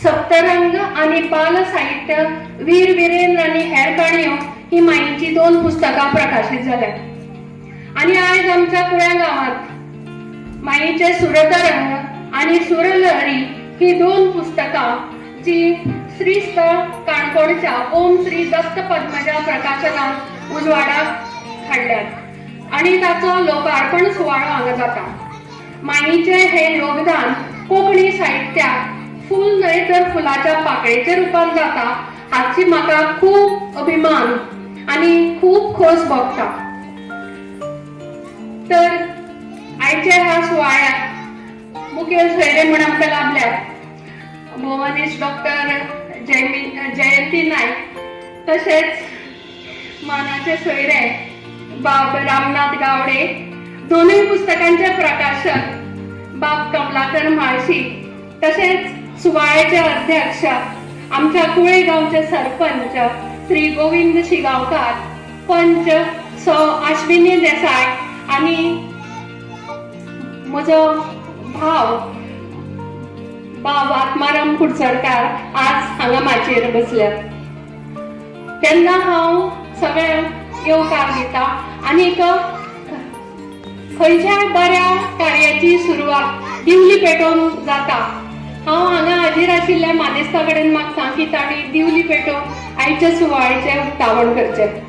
सप्तरंग आणि बाल साहित्य वीर वीरेंद्र आणि हेर काणयो ही माईची 2 पुस्तकां प्रकाशित जाल्यात। आणि आज आमच्या कुळ्या गावात माईचे सुरतरंग आणि सुरलहरी ही 2 पुस्तकां जी श्रीस्थ काणकोणच्या ओम श्री दत्त पद्मजा प्रकाशनान उजवाडाक हाडल्यात आणि ताचो लोकार्पण सुवाळो हांगा जाता। माईचे हे योगदान कोंकणी साहित्यात फूल न्हय तर फुलाच्या पाकळेच्या रूपान जाता हाची म्हाका खूप अभिमान आणि खूप खोस भोगता। तर आयच्या ह्या सुवाळ्यात मुखेल सोयरे म्हण आमकां लाभल्यात भुवनेश डॉक्टर जयंती नाईक, तसेच मानाचे सोयरे बाब रामनाथ गावडे, 2 पुस्तकांचे प्रकाशक बाब कमलाकर म्हाळशी, तसेच सुवाळ्याचे अध्यक्ष आमच्या कुळे गावचे सरपंच श्री गोविंद शिगावकार, पंच सौ अश्विनी देसाई आणि म्हजो भाव बाब आत्माराम कुडचडकार आज हांगा माचयेर बसल्यात। तेन्ना हांव सगळ्यांक येवकार दिता आणि खंयच्याय बऱ्या कार्याची सुरवात दिवली पेटोवन जाता। हांव हांगा हाजीर आशिल्ल्या मानेस्ता कडेन मागता की तांणी दिवली पेटोवन आयच्या सुवाळ्याचें उक्तावण करचें।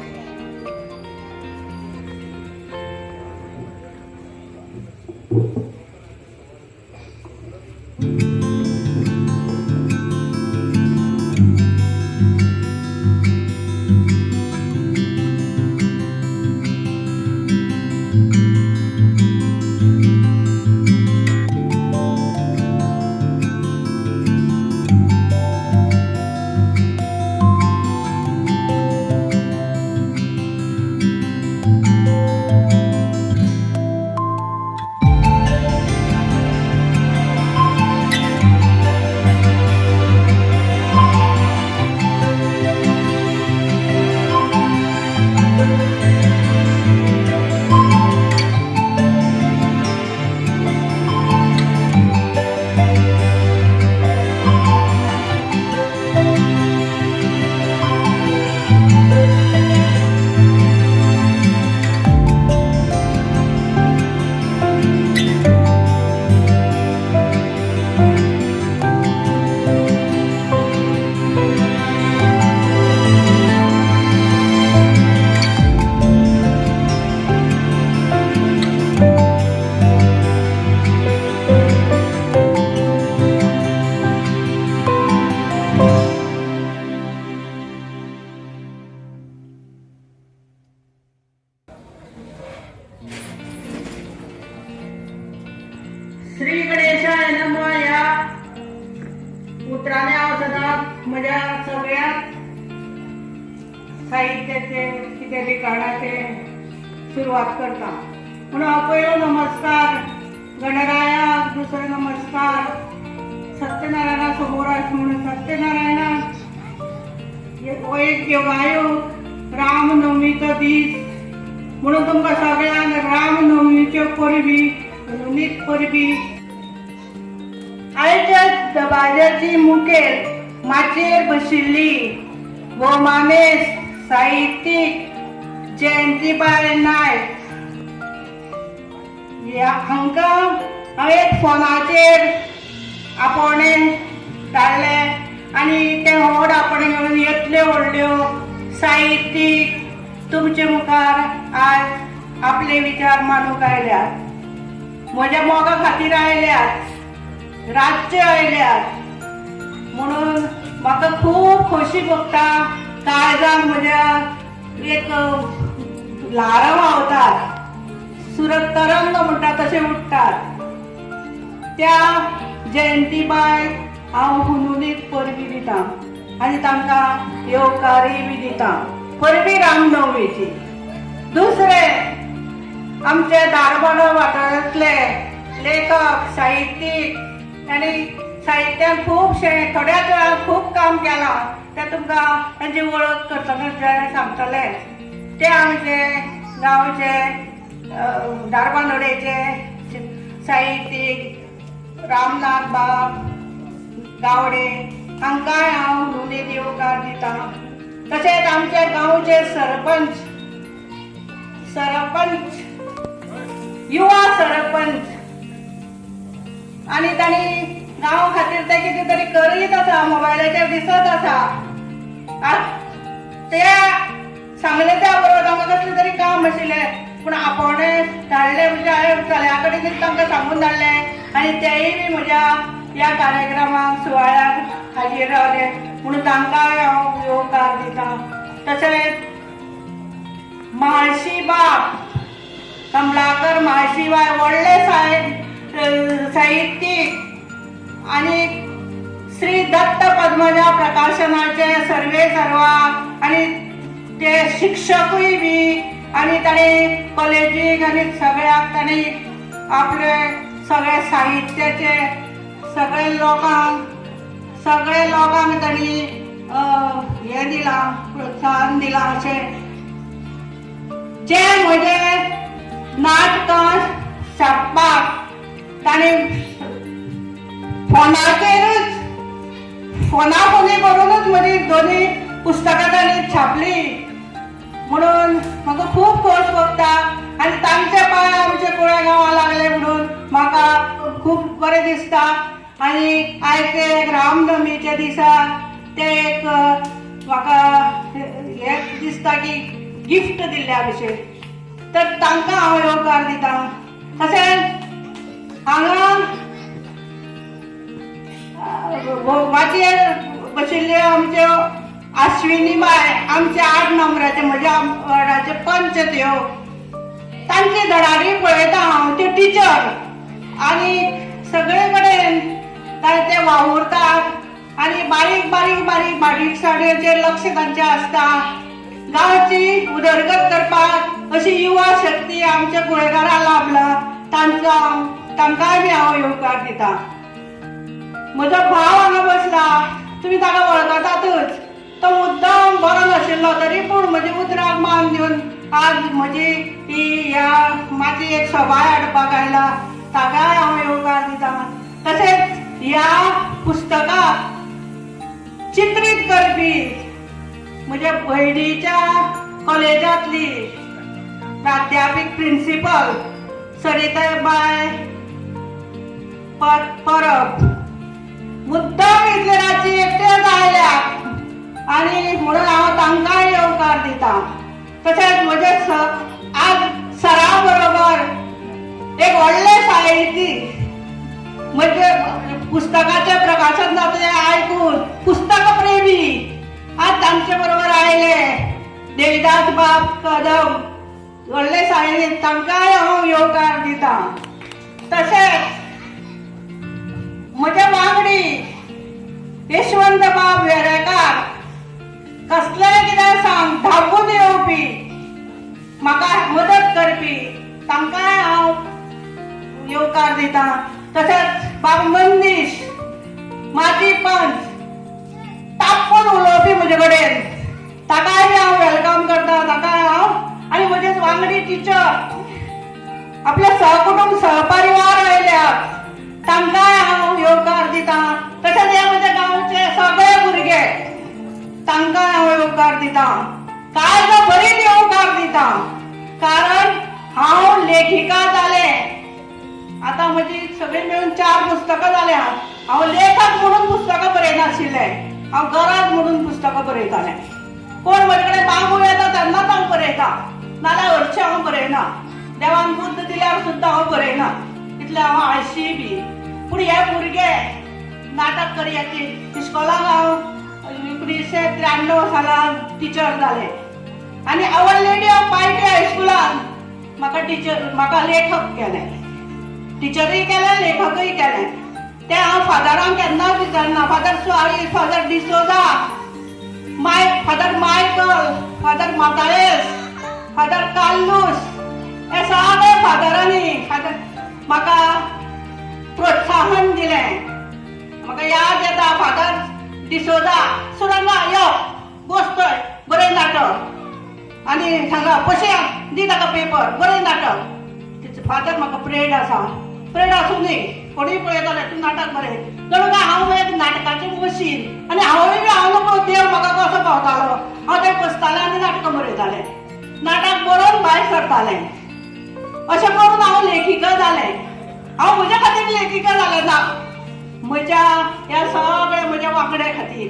श्री गणेशाय नमः या उतराने हांव सदांच म्हज्या सगळ्या साहित्याचे कितें लिखाणाचे सुरवात करता। म्हणून हांव पयलो नमस्कार गणरायाक, दुसरो नमस्कार सत्यनारायणा समोर आसा म्हणून सत्यनारायणाक, हो एक योगायोग रामनवमीचो दीस म्हणून तुमकां सगळ्यांक रामनवमीच्यो परबी नीट परबी। आयच्या दबाज्याची मुखेल माचयेर बशिल्ली वो मानेस साहित्यीक जयंतीबाई नायक हांकां हांव एक फोनाचेर आपणे धाडले आनी ते व्हड आपणे घेवन येतल्यो व्हडल्यो साहित्यीक तुमचे मुखार आज आपले विचार मांडूंक आयल्यात। म्हज्या मोगा खातीर आयल्यात, रातचे आयल्यात म्हणून म्हाका खूब खोशी भोगता। काळजाक म्हज्या एक ल्हारां व्हांवतात, सुरत तरंग म्हणटा तशें उठटात। त्या जयंतीबाई हांव हुनुलीक परबी दितां आनी तांकां येवकारूय बी दितां। परबी रामनवमीची। दुसरें आमचे धारबांदो वाठारांतले लेखक साहित्यीक आनी साहित्यान खुबशे थोड्याच वेळार खूब काम केलां ते तुमकां तांची वळख करतना सांगतले। ते आमचे गांवचे धारबांदोडेचे साहित्यीक रामनाथ बाब गावडे हांकांय हांव उलोवनीत येवकार दिता. तशेंच आमच्या गांवचे सरपंच युवा सरपंच आनी तांणी गांव खातीर ते कितें तरी करीत आसा, मोबायलाचेर दिसत आसा. ते सांगले त्या बरोबर तांकां कसलें तरी काम आशिल्लें, पूण आपोणें धाडलें म्हणजे चल्या कडेन तांकां सांगून धाडलें आनी तेय बी म्हज्या ह्या कार्यक्रमाक सुवाळ्याक हाजीर रावले म्हणून तांकांय हांव येवकार दिता. तशेंच म्हाळशी बाब कमलाकर म्हाळशी बाय व्हडले साहित्यीक आनी श्री दत्त पद्मजा प्रकाशनाचे सर्वे सर्वा आनी ते शिक्षकूय बी आनी ताणें कॉलेजीक आनी सगळ्याक ताणें आपले सगळे साहित्याचे सगळे लोकांक ताणें हें दिलां, प्रोत्साहन दिलां. अशें जे म्हजे नाटकां छापपाक ताणें फोनी करूनच म्हजी दोनी पुस्तकां ताणें छापली म्हणून म्हाका खूब खोस भोगता. आनी तांचे पांय आमच्या कुळ्या गांवां लागले म्हणून म्हाका खूब बरें दिसता. आनी आयज ते रामनमीच्या दिसा ते एक म्हाका हें दिसता की गिफ्ट दिल्ल्या भशेन, तर तांकां हांव येवकार दिता. तशेंच हांगा भोवमाचेर बशिल्ल्यो आमच्यो अश्विनी बाय आमचे 8 नंबराचे म्हज्या वाड्याचे पंच त्यो, तांची धडाडी पळयता हांव. त्यो टिचर आनी सगळे कडेन ते वावुरतात आनी बारीक भाशेचेर लक्ष तांचें आसता. गांवची उदरगत करपाक अशी युवा शक्ती आमच्या कुळेकारांक लाभला, तांकांय बी हांव येवकार दिता. म्हजो भाव हांगा बसला, तुमी ताका वळखतातूच. तो मुद्दाम बरो नाशिल्लो तरी पूण म्हजे उतराक मान दिवन आज म्हजी ही ह्या म्हाजी एक सभा हाडपाक आयला, ताकाय हांव येवकार दिता. तशेंच ह्या पुस्तकाक चित्रीत करपी म्हज्या भयणीच्या कॉलेजांतली प्राध्यापक प्रिन्सिपल सरिताबाई परब मुद्दाम इतले रातची एकट्याच आयल्यात आनी म्हणून हांव तांकांय येवकार दिता. तशेंच म्हजे आज सरा बरोबर एक व्हडले साहित्यीक म्हणजे पुस्तकाचे प्रकाशन जातले आयकून पुस्तक प्रेमी आज तांचे बरोबर आयले. देविदास बाब कदम व्हडले साहित्यीक, तांकांय हांव येवकार दिता. तशेंच म्हजे वांगडी यशवंत बाब वेरेकार कसलेय कितें सांग धांपून येवपी म्हाका मदत करपी, तांकांय हांव येवकार दिता. तशेंच बाब मंदीश माजी पंच तापून उलोवपी म्हजे कडेन, ताकाय बी हांव वेलकम करता. ताकाय हांव आनी म्हजे वांगडी टिचर आपले सहकुटुंब सहपरिवार आयल्यात, तांकांय हांव येवकार दिता. तशेंच हे म्हज्या गांवचे सगळे भुरगे, तांकांय हांव येवकार दिता. काळजा भरीत येवकार दिता, कारण हांव लेखिका जाले. आतां म्हजी सगळी मेळून 4 पुस्तकां जाल्या. हांव लेखक म्हणून पुस्तकां बरयनाशिल्ले, हांव गरज म्हणून पुस्तकां बरयतालें. कोण म्हजे कडेन मागूं येता तेन्नाच हांव बरयता, नाल्यार हरशीं हांव बरयना. देवान बुद्ध दिल्यार सुद्दां हांव बरयना, इतलें हांव आळशी बी. पूण हे भुरगे नाटक करयाची इस्कॉलाक हांव 1993 सालांत टिचर जालें आनी आवर लेडी ऑफ पायटी हायस्कुलान म्हाका लेखक केलें. टिचरूय केलें, लेखकूय केलें. तें हांव फादरांक केन्नाच विचारना. Father Soares, father D'Souza, father Michael, father माताळेस, फादर काल्लूस, हे सगळे फादरांनी म्हाका प्रोत्साहन दिलें. म्हाका याद येता फादर डिसोजा सुरंगा यो बसतोय बरें नाटक आनी सांगा पशे दी ताका पेपर बरें नाटक. फादर म्हाका प्रेड आसा, प्रेड आसूं दी कोणी पळयताले तूं नाटक बरें जणू काय हांव एक नाटकाचें मशीन आनी हांव नको देव म्हाका कसो पावतालो हांव तें बसतालें आनी नाटकां बरयतालें नाटक बरोवन भायर सरतालें अशें करून हांव लेखिका जालें हांव म्हज्या खातीर लेखिका जालें ना म्हज्या ह्या सगळ्या म्हज्या वांगड्या खातीर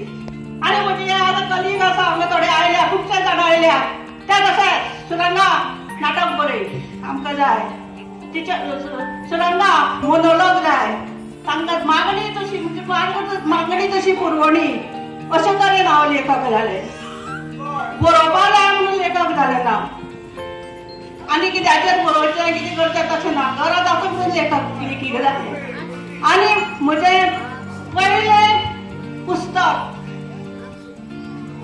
आनी म्हजे आतां कलीग आसा हांगा थोडे आयल्या खुबशे जाणां आयल्या ते कशें सुरंगा नाटक बरय आमकां जाय सुरंगा मोनोलॉग जाय तांकां मागणी तशी म्हणजे मागणी तशी पुरवणी अशे तरेन हांव लेखक जालें बरोवपा जाय म्हणून लेखक जालें ना आनी कित्याचेर बरोवचें कितें करचें तशें ना गरज आसा म्हणून लेखीक जालें आनी म्हजें पयलें पुस्तक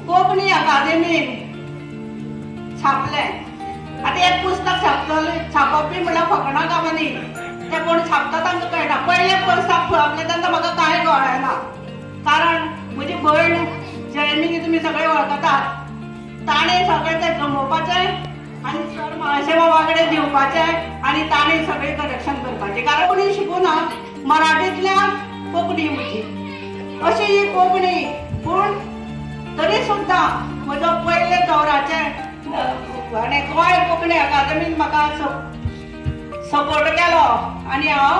कोंकणी अकादेमीन छापलें आतां एक पुस्तक छापप म्हणल्यार फकाणां गांवांनी तें कोण छापता तांकां कळना पयलें पुस्तक छापलें तेन्ना म्हाका कांय कळना कारण म्हजी भयण जयमिनी तुमी सगळे वळखतात ताणें सगळें तें जमोवपाचें आनी सर म्हाळशेवा वांगडे दिवपाचें आनी ताणें सगळें करेक्शन करपाचें कारण कोणी शिकूना मराठींतल्यान कोंकणी म्हजी अशी ही कोंकणी पूण तरी सुद्दां म्हजो पयले दौराचें गोंय कोंकणी अकादेमीन म्हाका सपोर्ट केलो आनी हांव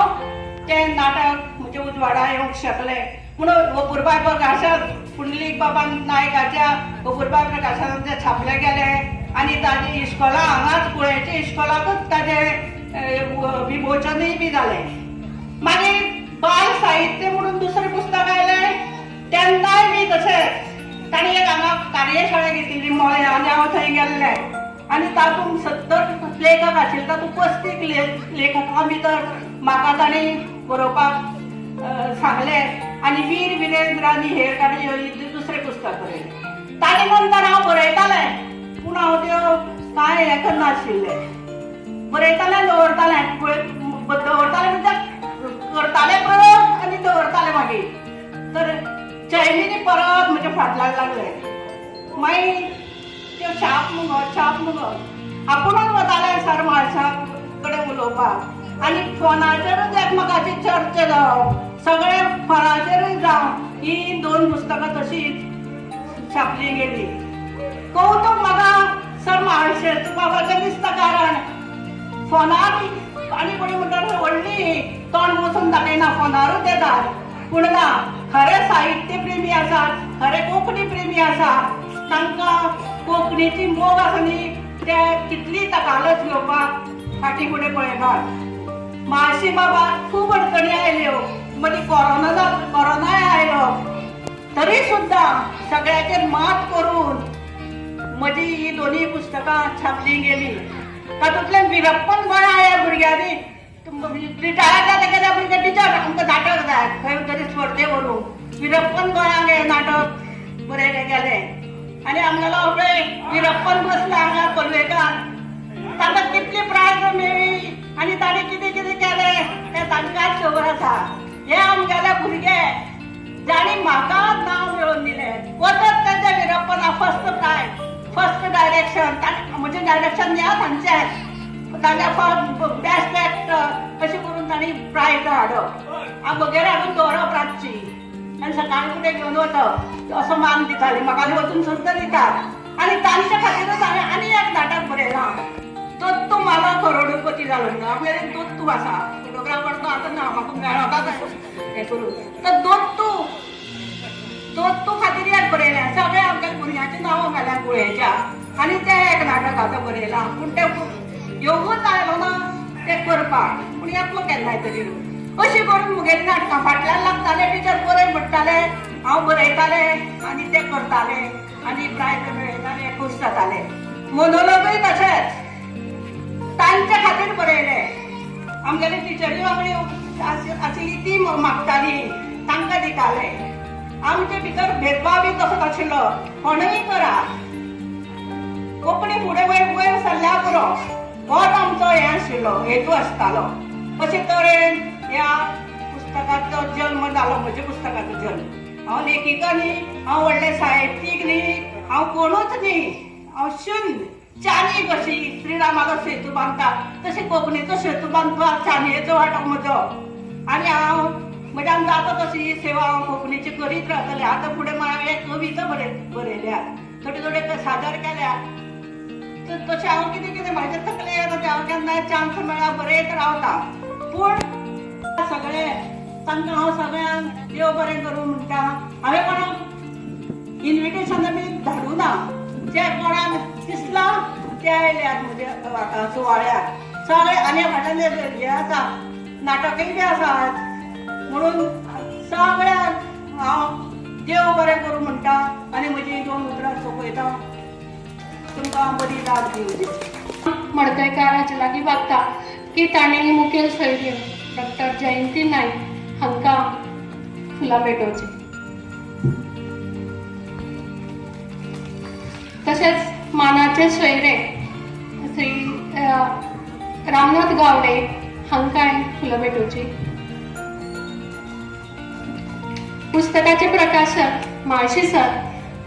तें नाटक म्हजे उजवाडा येवंक शकलें म्हणून गोपुरबाय प्रकाशन पुंडलीक बाबा नायकाच्या गोपुरबाय प्रकाशनान तें छापलें गेलें आनी ताजी इश्कोला हांगाच कुळ्याच्या इश्कोलाकूच ताजें विमोचनूय बी जालें मागीर बाल साहित्य म्हणून दुसरें पुस्तक आयलें तेन्नाय बी तशेंच ताणें एक हांगा कार्यशाळा घेतिल्ली मोळ्या आनी हांव थंय गेल्लें आनी तातूंत 70 लेखक आशिल्ले तातूंत 35 लेखकां भितर म्हाका ताणें बरोवपाक सांगलें आनी वीर विरेंद्र आनी हेर ताणें दुसरें पुस्तक बरयलें ताणे नंतर हांव बरयतालें पूण हांव त्यो कांय हें करनाशिल्लें बरयतालें दवरतालें म्हणजे करतालें प्रयोग आनी दवरतालें मागीर तर जयमिनी परत म्हज्या फाटल्यान लागले मागीर त्यो छाप मुगो आपुणूच वतालें सर म्हाळशा कडेन उलोवपाक आनी फोनाचेरूच एकमेकाची चर्चा जावप सगळे फोनाचेरूय जावं ही 2 पुस्तकां तशींच छापली गेली कौतुक म्हाका सर म्हाळशेचो बाबाचें दिसता कारण फोनार आनी कोणी म्हणटा व्हडली तोंड बसून दाखयना फोनारूच येतात पूण ना खरे साहित्य प्रेमी आसात खरे कोंकणी प्रेमी आसात तांकां कोंकणीची मोग आसा न्ही ते कितली तकालच घेवपाक फाटीं फुडें पळयतात म्हाळशी बाबा खूब अडचणी आयल्यो मदीं कोरोनाय आयलो तरी सुद्दां सगळ्याचेर मात करून म्हजी ही 2 पुस्तकां छापली गेली तातूंतल्यान विरप्पन गोंया ह्या भुरग्यांनी रिटायर जाता केल्या भुरगे टिचर आमकां नाटक जाय खंय तरी स्पर्धे व्हरूंक विरप्पन गोंयांक हें नाटक बरयलें गेलें आनी आमगेलो पळय विरप्पन बसला हांगा पलवेकार ताका कितली प्रायज मेळ्ळी आनी ताणें कितें कितें केलें तें तांकांच खबर आसा हे आमगेले भुरगे जाणी म्हाका नांव मेळोवन दिलें वचत तेंच्या विरप्पनाक फर्स्ट प्रायज फर्स्ट डायरेक्शन म्हजें डायरेक्शन ह्या तांचें ताच्या बेस्ट एक्टर अशें करून तांणी प्रायज हाडप हांव बगेर हाडून दवरप रातची आनी सकाळीं फुडें घेवन वचप असो मान दिताली म्हाका वचून सुद्दां दितात आनी तांचे खातीरच हांवें आनी एक नाटक बरयलां दोत्तू माला करोडपती जालो म्हणून आमगेर दोत्तू आसा फोटोग्राफर तो आतां ना म्हाका मेळोंका हें करून तर दोत्तू खातीर एक बरयलें सगळे आमच्या भुरग्यांची नांवां घाल्या कुळेच्या आनी तें एक नाटक आतां बरयलां पूण तें येवूच आयलो ना तें करपाक पूण येतलो केन्नाय तरी अशें करून मुगेली नाटकां फाटल्यान लागताले टिचर बरय म्हणटाले हांव बरयतालें आनी तें करतालें आनी प्रायज मेळयतालें खूश जातालें मोनोलॉगूय तशेंच तांचे खातीर बरयलें आमगेली टिचरी वांगडी आशिल्ली ती मागताली तांकां दिताले आमचे भितर भेदभाव बी तसोच आशिल्लो कोणूय करा कोंकणी फुडें वयर सरल्या पुरो होच आमचो हें आशिल्लो हेतू आसतालो अशे तरेन ह्या पुस्तकाचो जल्म जालो म्हज्या पुस्तकाचो जल्म हांव लेखिका न्ही हांव व्हडलें साहित्यीक न्ही हांव कोणूच न्ही हांव शुन्य चानी कशी श्रीरामाचो सेतू बांदता तशें कोंकणीचो सेतू बांदपाक चानयेचो वांटो म्हजो आणि हांव म्हज्यान जाता तशी सेवा हांव कोंकणीची करीत रावतलें. आतां फुडें हांवें एक कविता बरयल्या, थोडे थोडे सादर केल्या. तशें हांव कितें कितें म्हाजे तकले येता तें हांव केन्नाय चान्स मेळ्ळा बरयत रावता. पूण सगळे तांकां हांव सगळ्यांक देव बरें करूं म्हणटा. हांवें कोणाक इन्विटेशन बी धाडूं ना. जे कोणाक दिसला ते आयल्यात म्हज्या हाका सुवाळ्याक सगळे. आनी फाटल्यान हे आसा नाटकय बी आसात. म्हणून सगळ्यांक हांव देव बरें करूं म्हणटा आनी म्हजी 2 उतरां सोंपयता. तुमकां बरी लाग दिवं. मडकयकाराचे लागीं वागता की ताणें मुखेल सोयरी डॉक्टर जयंती नायक हांकां फुलां भेटोवची. तशेंच मानाचे सोयरे श्री रामनाथ गावडे हांकांय फुलां भेटोवची. पुस्तकाचे प्रकाशक माळशी सर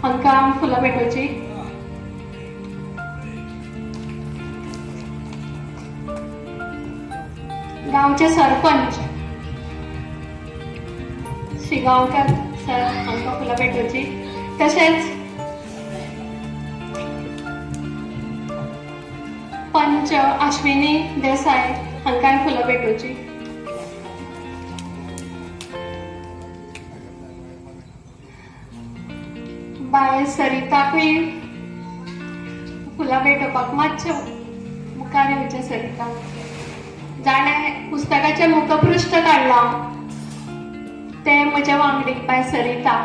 हांकां फुलां भेटोवची. गांवचे सरपंच श्री गांवकर सर हांकां फुलां भेटोवची. तशेंच पंच अश्विनी देसाय हांकांय फुलां भेटोवची. बाय सरिताकूय फुलां भेटोवपाक मातशें मुखार येवचें सरिता. जाणें पुस्तकाचें मुखपृश्ठ काडलां तें म्हजे वांगडी बाय सरिता.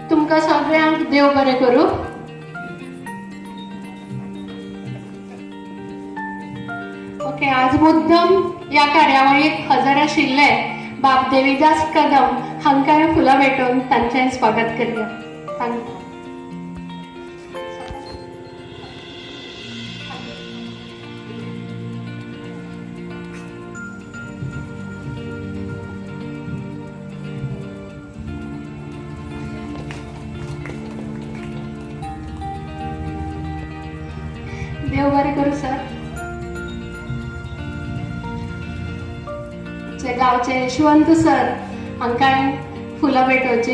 तुमकां सगळ्यांक देव बरें करूं. ओके, आज मुद्दम ह्या कार्यावळीक हजर आशिल्ले बाब देवीदास कदम हांकांय फुलां भेटोवन तांचें स्वागत करया. थँक्यू. देव बरें करूं सर. गांवचे यशवंत सर हांकांय फुलां भेटोवची.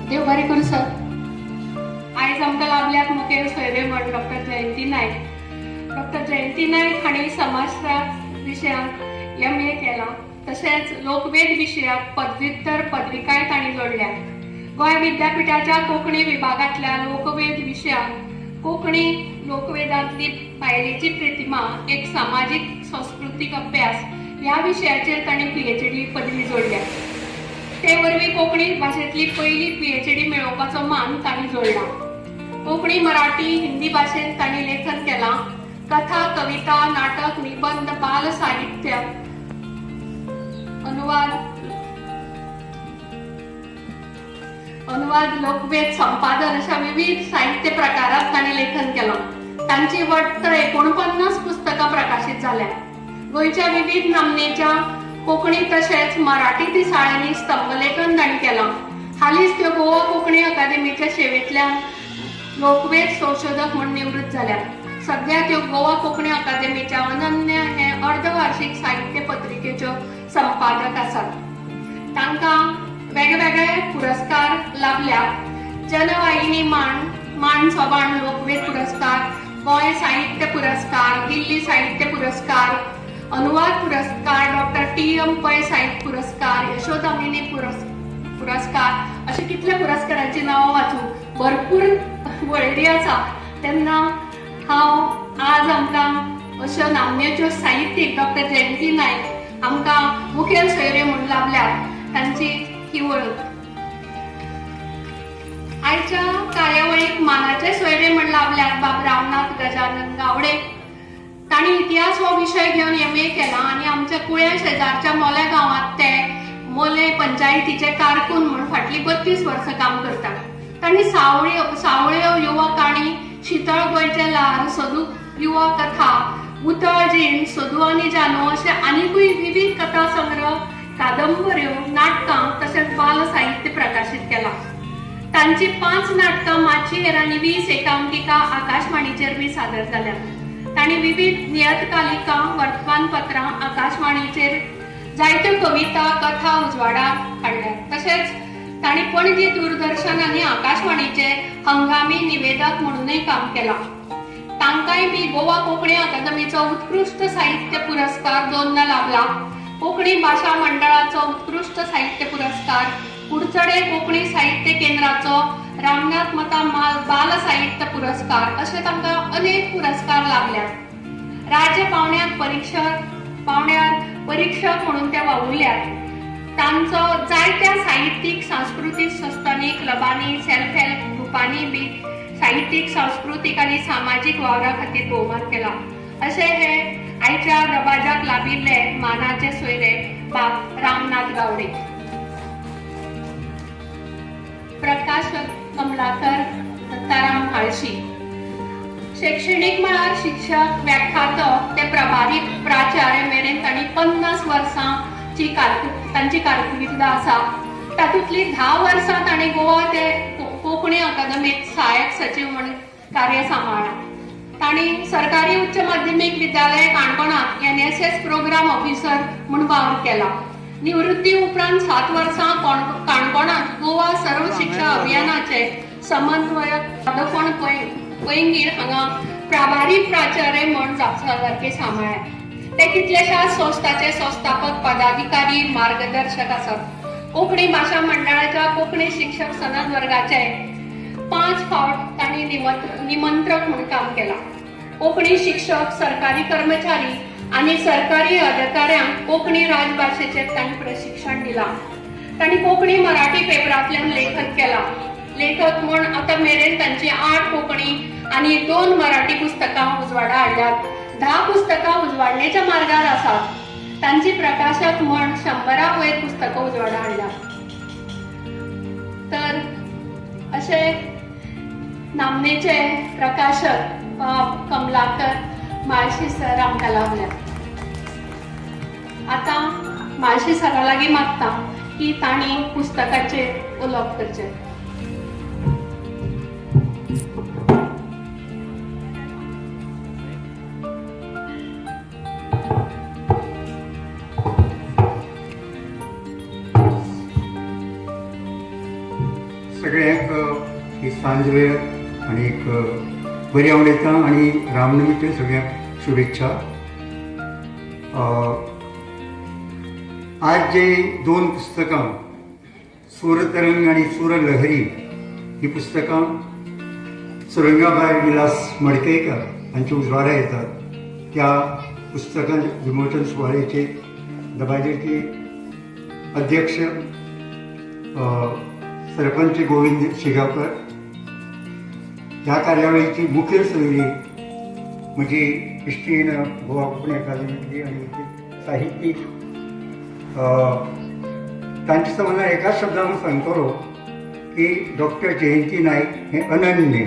देव बरें करूं सर. आयज आमकां लाभल्यात मुखेल सोयरे म्हण डॉक्टर जयंती नायक. डॉक्टर जयंती नायक हांणी समाजशास्त्र विशयांत MA केला. तशेंच लोकवेद विशयाक पदव्युत्तर पदविकाय तांणी जोडल्या. गोंय विद्यापीठाच्या कोंकणी विभागांतल्या लोकवेद विशयाक कोंकणी लोकवेदांतली बायलेची प्रतिमा एक सामाजीक संस्कृतीक अभ्यास ह्या विशयाचेर तांणी PhD पदवी जोडल्या. ते वरवीं कोंकणी भाशेंतली पयली PhD मेळोवपाचो मान तांणी जोडला. कोंकणी मराठी हिंदी भाशेंत तांणी लेखन केलां. कथा कविता नाटक निबंध बाल साहित्य अनुवाद लोकवेद संपादन अशा विविध साहित्य प्रकारात तांणी लेखन केलं. तांची वट्ट 49 पुस्तकां प्रकाशित जाल्या. गोंयच्या विविध नामनेच्या कोंकणी तशेंच मराठी दिसाळ्यांनी स्तंभलेखन तांणी केलं. हालींच त्यो गोवा कोंकणी अकादेमीच्या सेवेंतल्यान लोकवेद संशोधक म्हूण निवृत्त जाल्या. सध्या त्यो गोवा कोंकणी अकादेमीच्या अनन्य हे अर्धवार्षिक साहित्य पत्रिकेच्यो संपादक आसात. तांकां वेगवेगळे पुरस्कार लाभल्यात. जनवाहिनी मान सोबाण लोकवेद पुरस्कार, गोंय साहित्य पुरस्कार, दिल्ली साहित्य पुरस्कार, अनुवाद पुरस्कार, डॉक्टर TM पै साहित्य पुरस्कार, यशोदामिनी पुरस्कार अशे कितले पुरस्कारांची नांवां वाचूं भरपूर वळेरी आसा. तेन्ना हांव आज आमकां अश्यो नामनेच्यो साहित्यीक डॉक्टर जयंती नायक आमकां मुखेल सोयरे म्हूण लाभल्यात तांची ही वळख. आयच्या कार्यावळीक मानाचे सोयरे म्हूण लाभल्यात बाब रामनाथ गजानन गावडे. तांणी इतिहास हो विशय घेवन MA केला आनी आमच्या कुळ्या शेजारच्या मोल्या गांवांत ते मोले पंचायतीचे कारकून म्हणून फाटली 32 वर्सां काम करतात. तांणी सावळ्यो युवक आनी शीतळ गोंयचे ल्हार सदू युवा कथा उतळ जीण सदू आनी जानू अशे आनीकूय विविध कथा संग्रह कादंबऱ्यो नाटकां तशेंच बाल साहित्य प्रकाशीत केला. तांची 5 नाटकां माचयेर आनी 20 एकांकिका आकाशवाणीचेर बी सादर जाल्यात. तांणी विविध नियतकालिकां वर्तमानपत्रां आकाशवाणीचेर जायत्यो कविता कथा उजवाडाक हाडल्यात. तशेंच तांणी पणजी दूरदर्शन आनी आकाशवाणीचे हंगामी निवेदक म्हणूनय काम केलां. तांकांय बी गोवा कोंकणी अकादमीचो उत्कृश्ट साहित्य पुरस्कार 2दा लाभला. कोंकणी भाशा मंडळाचो उत्कृश्ट साहित्य पुरस्कार, कुडचडे कोंकणी साहित्य केंद्राचो रामनाथ मता बाल साहित्य पुरस्कार अशे तांकां अनेक पुरस्कार लाभल्यात. राज्य पावण्यार परीक्षक म्हणून ते वावुरल्यात. तांचो जायत्या साहित्यीक सांस्कृतीक संस्थांनी क्लबांनी सेल्फ हेल्प ग्रुपांनी बी साहित्यीक सांस्कृतीक आनी सामाजीक वावरा खातीर भोवमान केला. अशे हे आयच्या दबाजाक लाभिल्ले मानाचे सोयरे बाब रामनाथ गावडे. प्रकाशक कमलाकर दत्ताराम हाळशी. शैक्षणिक मळार शिक्षक व्याख्यातक ते प्रभारी प्राचार्य मेरेन तांणी 50 वर्सांची तांची कारकिर्द आसा. तातूंतली 10 वर्सां तांणी गोवा ते कोंकणी अकादमीत सहाय्यक सचिव म्हणून कार्य सांबाळ्ळां. तांणी सरकारी उच्च माध्यमीक विद्यालय काणकोणांत NSS प्रोग्राम ऑफिसर म्हणून वावर केला. निवृत्ती उपरांत 7 वर्सां काणकोणांत गोवा सर्व शिक्षा अभियानाचे समन्वयक पदकोण पैंगीण हांगा प्रभारी प्राचार्य म्हणून जापसालदारकी सांबाळ्ळ्या. ते कितलेशाच संस्थांचे संस्थापक पदाधिकारी मार्गदर्शक आसात. कोंकणी भाशा मंडळाच्या कोंकणी शिक्षक सनद वर्गाचे 5 फावट तांणी निमंत्रक म्हणून काम केला. कोंकणी शिक्षक, सरकारी कर्मचारी आनी सरकारी अधिकाऱ्यांक कोंकणी राजभाशेचेर तांणी प्रशिक्षण दिलां. तांणी कोंकणी मराठी पेपरांतल्यान लेखन केला. लेखक म्हूण आतां मेरेन तांची 8 कोंकणी आनी 2 मराठी पुस्तकां उजवाडा हाडल्यात. 10 पुस्तकां उजवाडणेच्या मार्गार आसात. तांची प्रकाशक म्हूण 100 वयर पुस्तकां उजवाडा हाडल्यात. तर अशे नामनेचे प्रकाशक कमलाकर म्हाळशी सर आमकां लाभल्यात. आतां म्हाळशी सरा लागीं मागता की तांणी पुस्तकाचेर उलोवप करचें. सगळ्यांक ही सांज वेळ आनी बरी आवडटा आनी रामनमीच्यो सगळ्यांक शुभेच्छा. आज जे 2 पुस्तकां सूरतरंग आनी सूरलहरी ही पुस्तकां सुरंगाबाई विलास मडकयकर हांची उजवाडा येतात. त्या पुस्तकां विमोचन सुवाळ्याचे दबाजेचे अध्यक्ष सरपंच गोविंद शिगावकर. ह्या कार्यावळीची मुखेल सोयरी म्हणजे इश्टीण गोवा कोंकणी अकादमीतली आनी साहित्यीक. तांचे संबंदान एकाच शब्दान सांगतलो की डॉक्टर जयंती नायक हे अनन्य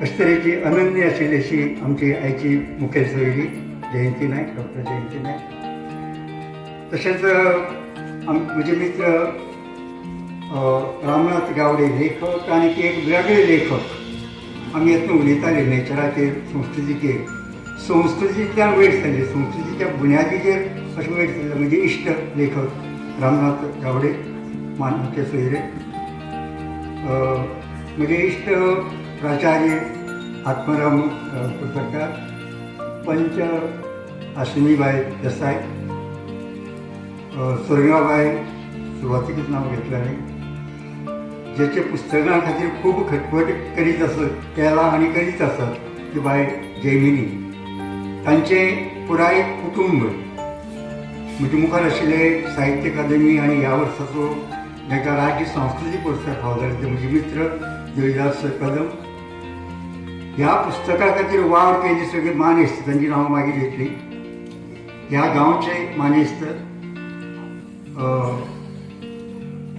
अशे तरेची अनन्य आशिल्ली अशी आमची आयची मुखेल सोयरी जयंती नायक, डॉक्टर जयंती नायक. तशेंच म्हजे मित्र रामनाथ गावडे लेखक आनी ते एक वेगळे लेखक. आमी येतना उलयताले नेचराचेर, संस्कृतींतल्यान वयर सरले, संस्कृतीच्या बुन्यादीचेर अशें वयर सरले. म्हणजे इश्ट लेखक रामनाथ गावडे मानाचे सोयरे. म्हजे इश्ट प्राचार्य आत्माराम कुलकर्णी, पंच अश्विनीबाई देसाय, सुरंगाबाई सुरवातीकच नांव घेतलेलें, जेचे पुस्तकां खातीर खूब खटपट करीत आसत केला आनी करीत आसात ती बाय जैमिनी. तांचें पुराय कुटुंब म्हणजे मुखार आशिल्ले साहित्य अकादमी आनी ह्या वर्साचो जाका राज्य सांस्कृतीक पुरस्कार फावो जालो ते म्हजे मित्र देविदास कदम. ह्या पुस्तका खातीर वावर केली सगळे मानेस्त, तांची नांवां मागीर घेतली. ह्या गांवचे मानेस्त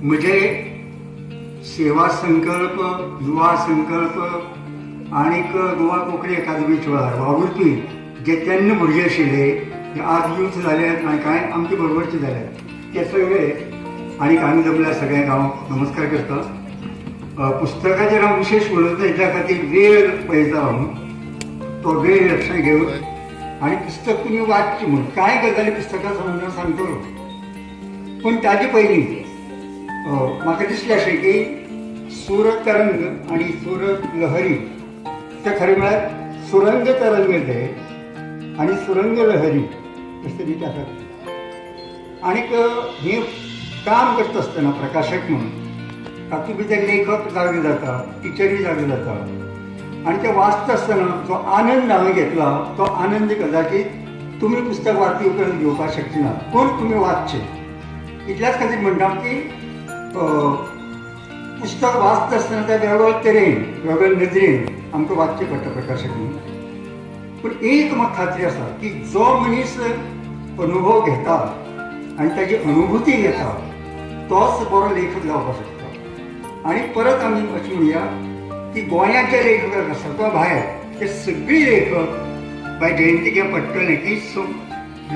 म्हणजे सेवा संकल्प, युवा संकल्प आणि गोवा कोंकणी अकादमीचे वेळार वावुरपी जे तेन्ना भुरगे आशिल्ले ते आज यूथ जाल्यात आनी कांय आमचे बरोबरचे जाल्यात ते सगळे आनी आमी जमल्या सगळ्यांक हांव नमस्कार करता. पुस्तकाचेर हांव विशेष उलयता हेच्या खातीर वेळ पळयता हांव, तो वेळ लक्षांत घेवन आनी पुस्तक तुमी वाचचें म्हूण कांय गजाली पुस्तका संबंदान सांगतलो. पूण ताजे पयलीं म्हाका दिसलें अशें की सूर तरंग आनी सूर लहरी ते खरें म्हळ्यार सुरंग तरंग ते आनी सुरंग लहरी अशें तरी ते आसात. आनीक हें काम करता आसतना प्रकाशक म्हणून तातूंत भितर लेखक जागे जाता, टिचरी जागे जाता आनी ते वाचता आसतना जो आनंद हांवें घेतला तो आनंद कदाचित तुमी पुस्तक वाचपी उपरांत घेवपाक शकचे ना, पूण तुमी वाचचें. इतल्याच खातीर म्हणटा की पुस्तक वाचता आसतना त्या वेगळ्या तरेन वेगळ्या नदरेन आमकां वाचचें पडटा प्रकाशक म्हणून. पूण एक म्हाका खात्री आसा की जो मनीस अनुभव घेता आनी ताची अनुभुती घेता तोच बरो लेखक जावपाक शकता. आनी परत आमी अशें म्हणया की गोंयांत जे लेखक आसा तो भायर ते सगळीं लेखक बाय जयंतीक पडटलें की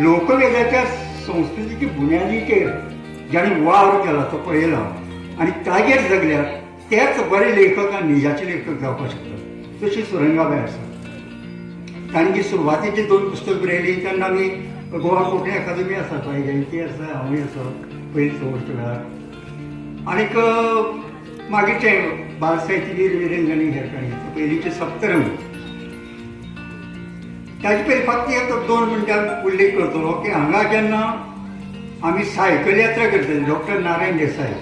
लोकवेदाच्या संस्कृतीच्या बुन्यादीचेर ज्याणे वावर केला तो पळयला आनी ताजेर जगल्यार तेच बरे लेखक आनी निजाचे लेखक जावपाक शकतात. तशी सुरंगाबाई आसा. तांणी जी सुरवातीची 2 पुस्तक बरयली तेन्ना आमी गोवा कोंकणी अकादमी आसा पळय जयंती आसा हांवूय आसा पयलीं 6 वर्सां वेळार. आनीक मागीरचे बाळसाहित्य वीर विरेंद्र आनी हेरकाणी पयलींचे सप्तरंग. ताजे पयलीं फक्त एक 2 मिनटां उल्लेख करतलो की हांगा जेन्ना आमी सायकल यात्रा करतले डॉक्टर नारायण देसाय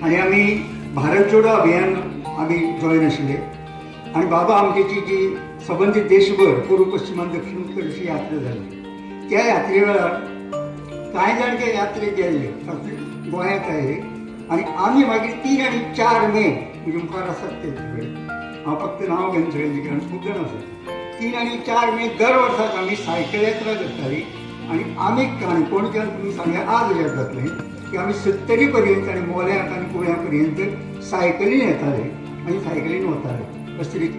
आनी आमी भारत जोडो अभियान आमी जॉयन आशिल्ले आनी बाबा आमगेची जी सबंद देशभर पूर्व पश्चिमान दक्षिण उत्तर अशी यात्रा जाली. त्या यात्रे वेळार कांय जाण ते यात्रेक गेल्ले तातूंत गोंयांत आयले आनी आमी मागीर 3 आनी 4 मे म्हणजे मुखार आसात ते कडेन हांव फक्त नांव घेवन सगळें कारण खूब जाण आसात. 3 आनी 4 मे दर वर्साक आमी सायकल यात्रा करताली आनी आमी काणकोणच्यान तुमी सांगया आज याद जातलें की आमी 70 पर्यंत आनी मोल्याक आनी कुळ्या पर्यंत सायकलीन येताले आनी सायकलीन वताले अशें तरेन.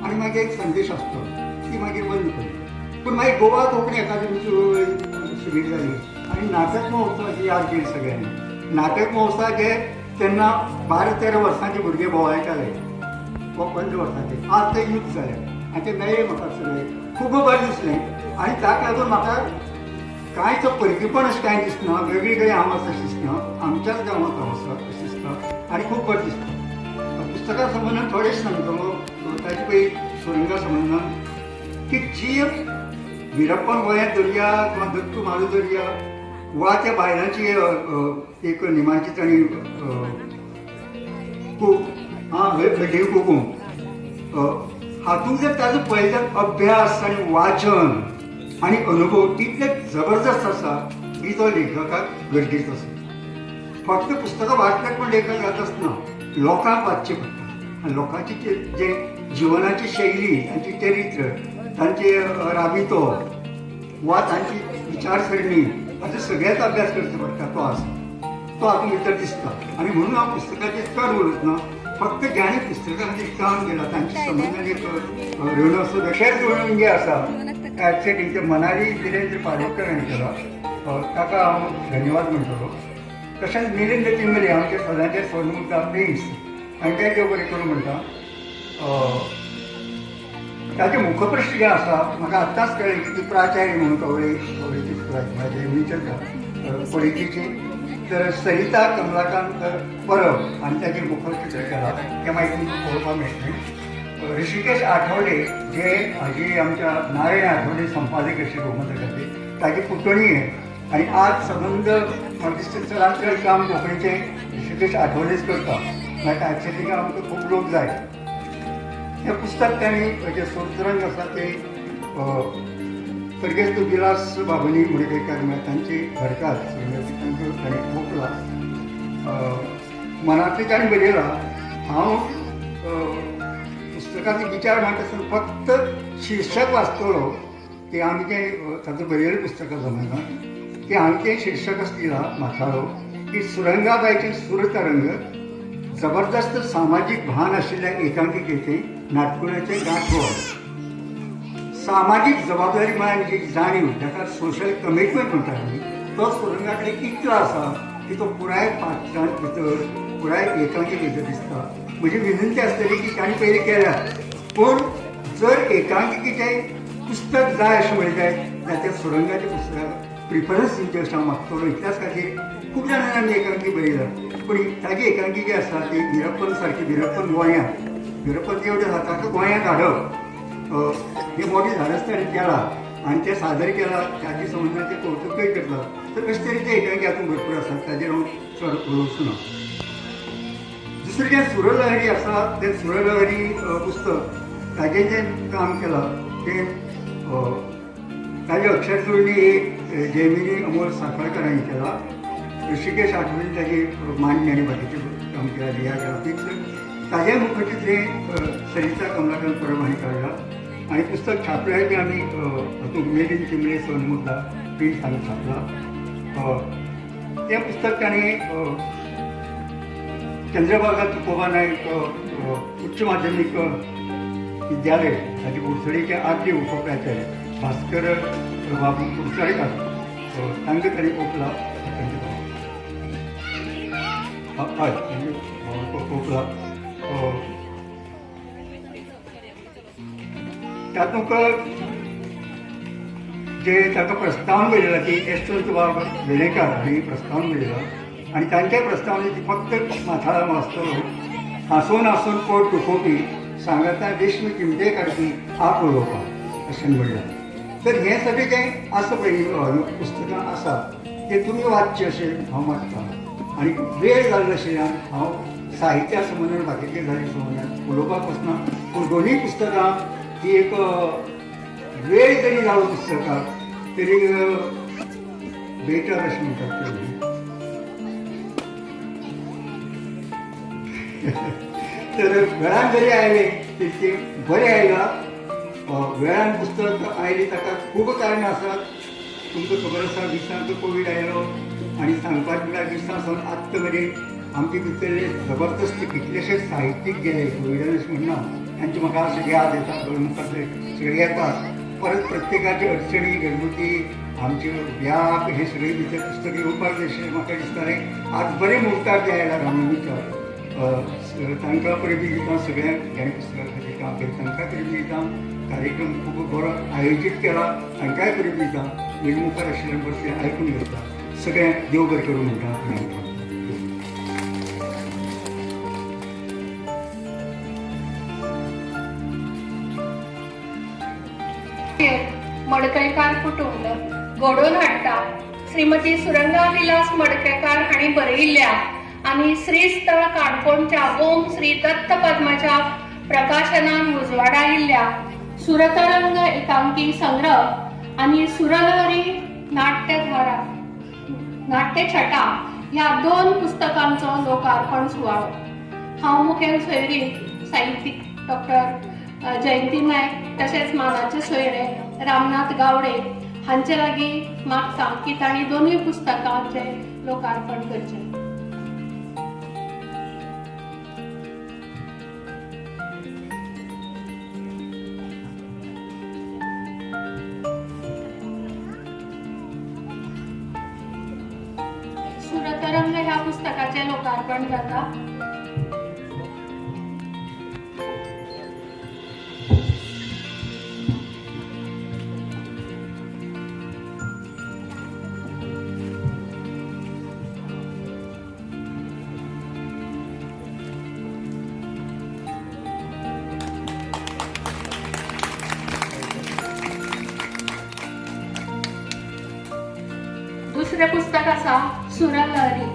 आनी मागीर एक संदेश आसतो ती मागीर बंद केली. पूण मागीर गोवा कोंकणी अकादमीची सुरू जाली आनी नाटक महोत्सवाची याद केली सगळ्यांनी. नाटक महोत्सवाचे तेन्ना 12-13 वर्सांचे भुरगे भोंवयताले वा 15 वर्सांचे. आज ते यूथ जाले आनी ते मेळ्ळे म्हाका सगळे खूब बरें दिसलें. आनी ताका लागून म्हाका कांयच परकीपण अशें कांय दिसना, वेगळी कडेन हांव आसा अशें दिसना, आमच्याच गांवांत हांव आसा अशें दिसता आनी खूब बरें दिसता. पुस्तका संबंदान थोडें सांगतलो. ताचे पयलीं सुरंगा संबंदान की जी विरप्पन गोंयांत धरया किंवा दत्तू मारू धरया वा त्या बायलांची एक निमाची ताणी देव कोकूम हातूंत जर ताजो पळयल्यार अभ्यास आनी वाचन आनी अनुभव तितले जबरदस्त आसा की तो लेखकाक गरजेचो आसा. फक्त पुस्तकां वाचल्यार पण लेखक जाता आसना, लोकांक वाचचें पडटा आनी लोकांची जे जिवनाची शैली तांची चरित्र तांचे राबितो वा तांची विचारसरणी हाचो सगळ्याच अभ्यास करचो पडटा. तो आसा तो हातूंत भितर दिसता आनी म्हणून हांव पुस्तकाचेर चड उलयतना फक्त ज्याणे पुस्तकां खातीर काम केलां तांचे संबंदान एक ऋण असो अशेंच ऋण जे आसा ताचे मनाली विरेंद्र पाडवकर हांणी केला ताका हांव धन्यवाद म्हणटलो. तशेंच मिलिंद तिंगले आमचे सदांचे सोनमुखा प्रिन्स आनी ते देव बरें करूं म्हणटा. ताचे मुखपृश्ठ जें आसा म्हाका आत्ताच कळ्ळें की ती प्राचार्य म्हणून कवळेची प्राचार्य पॉलिटीची. तर सरिता कमलाकांत परब आनी ताचेर मुखपृश्ठ केला तें मागीर तुमकां पळोवपाक मेळटलें. ऋषिकेश आठवले जे हाजी आमच्या नारायण आठवले संपादक आशिल्ले गोमंतकाचे ताची पुतणी आहे आनी आज संबंद म्हाका दिसता चडांत चड काम कोंकणीचें ऋषिकेश आठवलेच करता. मागीर ताचे थिंगा आमकां खूब लोक जाय. हें पुस्तक तांणी हेजे सोत्रंग आसा ते सर्गेस्त विलास बाबनी मुर्डेकार म्हळ्यार तांची घरकार तांकां मोकला मनांतल्यान बरयला. हांव पुस्तकाचे विचार मांडटा आसतना फक्त शिर्शक वाचतलो की आमी जें तातूंत बरयलें पुस्तकां संबंदान की आमचे शीर्षक असलेला माथाळो की सुरंगाबाईचे सूरतरंग जबरदस्त सामाजिक भान असलेल्या एकांकिकेचे नाटकुळ्याचे गाठोड सामाजिक जबाबदारी मनाची जाणीव ताका सोशल कमिटमेंट म्हणटा तो सुरंगाकडे इतलो आसा की तो पुराय पात्रांत भितर पुराय एकांकी भितर दिसता. म्हजी विनंती आसतली की तांणी पयलीं केल्या पूण जर एकांकिकेचें पुस्तक जाय अशें म्हणटात जाल्यार त्या सुरंगाच्या पुस्तकाक प्रिफरन्स दिवचें अशें हांव मागतलो. इतल्याच खातीर खूब जाणांनी एकांकी बरयल्या पूण ताजी एकांकी जी आसा ती विरप्पन सारकी विरप्पन गोंयांत विरप्पन एवढें आसा ताका गोंयांत हाडप हे मोठे धाडस ताणें केला आनी तें सादर केलां ताजे संबंदान तें कौतुकय करता. तर अशे तरेचे एकांकी हातूंत भरपूर आसात ताजेर हांव चड उलोवचो ना. दुसरें जें सुरलहरी आसा तें सुरलहरी पुस्तक ताजें जें काम केलां तें ताजे अक्षर जोडणी जैमिनी अमोल साखळकरांनी केला. ऋषिकेश आठवले ताजे मान्य आनी बाकीचें काम केलां. रिया ग्राफिक्स ताजे मुखचित्रें सरिता कमलाकांत परब हांणी काडलां आनी पुस्तक छापल्यार तें आमी हातूंत मेड इन चिमले सोनमुद्दा प्रिंट हांवें छापलां. तें पुस्तक ताणें चंद्रभागा तुकोबा नायक उच्च माध्यमीक विद्यालय ताजे कुडचडेचे आदले उपप्राचार्य भास्कर बाबू कुडचडेकार तांकां ताणें पोपला हय पोपला. तातूंत जे ताका प्रस्तावना बरयला ती यशवंत बाब वेळेकार हांणी प्रस्तावना बरयला आनी तांच्या प्रस्तावनेची फक्त माथाळा वाचतलो. हांसून हांसून पोट दुखोवपी सांगाता रेशमी चिमटे काडपी आप उलोवपाक अशें म्हणलां. तर हें सगळें जें आसा पळय पुस्तकां आसा तें तुमी वाचचें अशें हांव मागतां. आनी वेळ जाल्लो नाशिल्ल्यान हांव साहित्या संबंदान बाकीच्या गजाली संबंदान उलोवपाक वचना. पूण दोनूय पुस्तकां ही एक वेळ जरी जालो पुस्तकाक तरी बेटर अशें म्हणटात ते. तर वेळान जरी आयले तरी ते बरें आयलां. वेळान पुस्तक आयली ताका खूब कारणां आसात. तुमकां खबर आसा 20 कोवीड आयलो आनी सांगपाक म्हळ्यार 20 आत्त मेरेन आमचे भितरले जबरदस्त कितलेशेच साहित्यीक गेले. कोविडान अशें म्हणना तांचे म्हाका सगळे याद येता दोन मुखातले सगळे येतात. परत प्रत्येकाची अडचणी घरगुती आमचे व्याप हे सगळे भितर पुस्तक येवपाक जाय अशें म्हाका दिसतालें. आज बरे मुहूर्तार जे आयला रामनमीच्या तांकां परबी दिता सगळ्यांक ह्या पुस्तका खातीर काम करता तांकां परबी दिता. कार्यक्रम खूब बरो आयोजीत केला तांकांय परबी दिता. वेळमुखार आशिल्ल्या बरे आयकून घेता. सगळ्यांक देव बरें करूं म्हणटा. मडकयकार कुटुंब घडोवन हाडटा. श्रीमती सुरंगा विलास मडकयकार हांणी बरयिल्ल्या आनी श्रीस्थळ काणकोणच्या ओम श्री दत्त पद्माच्या प्रकाशनान उजवाडा आयिल्ल्या सुरतरंग एकांकी संग्रह आनी सुरलहरी नाट्यधारा नाट्यछटा ह्या 2 पुस्तकांचो लोकार्पण सुवाळो. हांव मुखेल सोयरीक साहित्यीक डॉक्टर जयंती नायक तशेंच मानाचे सोयरे रामनाथ गावडे हांचे लागीं मागतां की तांणी दोनूय पुस्तकांचे लोकार्पण करचें. सुरतरंग ह्या पुस्तकाचे लोकार्पण जाता. दुसरें पुस्तक आसा सुरलहरी.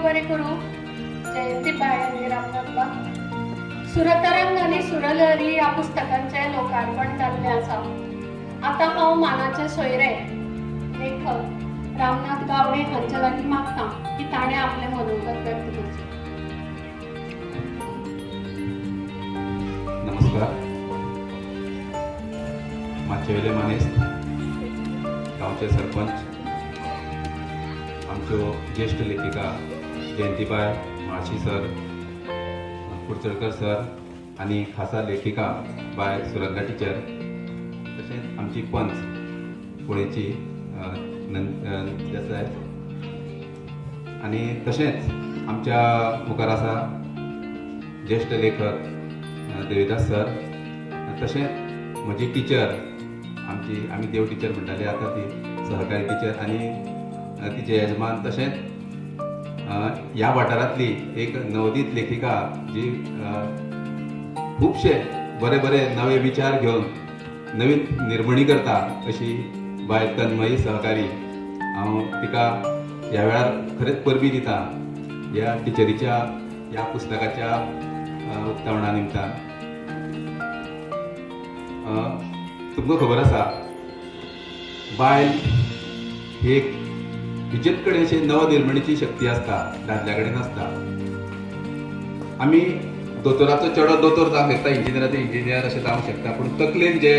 बरें करूं जयंतीबाई आनी रामनाथ बा. सुरतरंग आनी सुरलहरी ह्या पुस्तकांचे लोकार्पण जाल्लें आसा. आतां हांव मानाचे सोयरे लेखक रामनाथ गावडे हांचे लागीं मागतां की ताणें आपलें मनोगत व्यक्त करचें. नमस्कार. माचयेले मानेस्त गांवचे सरपंच, आमच्यो ज्येश्ठ लेखिका जयंतीबाई माळशी सर, कुडचडकर सर आनी खासा लेखिका बाय सुरंगा टिचर, तशेंच आमची पंच पुणेची देसाय, आनी तशेंच आमच्या मुखार आसा ज्येश्ठ लेखक देविदास सर, तशेंच म्हजी टिचर आमी देव टिचर म्हणटाली आतां ती सहकारी टिचर, आनी तिचे यजमान, तशेंच ह्या वाठारांतली एक नवोदित लेखिका जी खुबशे बरे बरे नवे विचार घेवन नवीन निर्मणी करता अशी बाय तन्मयी सहकारी. हांव तिका ह्या वेळार खरेंच परबी दिता ह्या टिचरीच्या ह्या पुस्तकाच्या उक्तावणा निमतान. तुमकां खबर आसा बायल ही एक हिचे कडेन अशी नवनिर्मणीची शक्ती आसता, दादल्या कडेन नासता. आमी दोतोराचो चेडो दोतोर जावंक शकता, इंजिनियराचो इंजिनियर अशें जावंक शकता, पूण तकलेन जे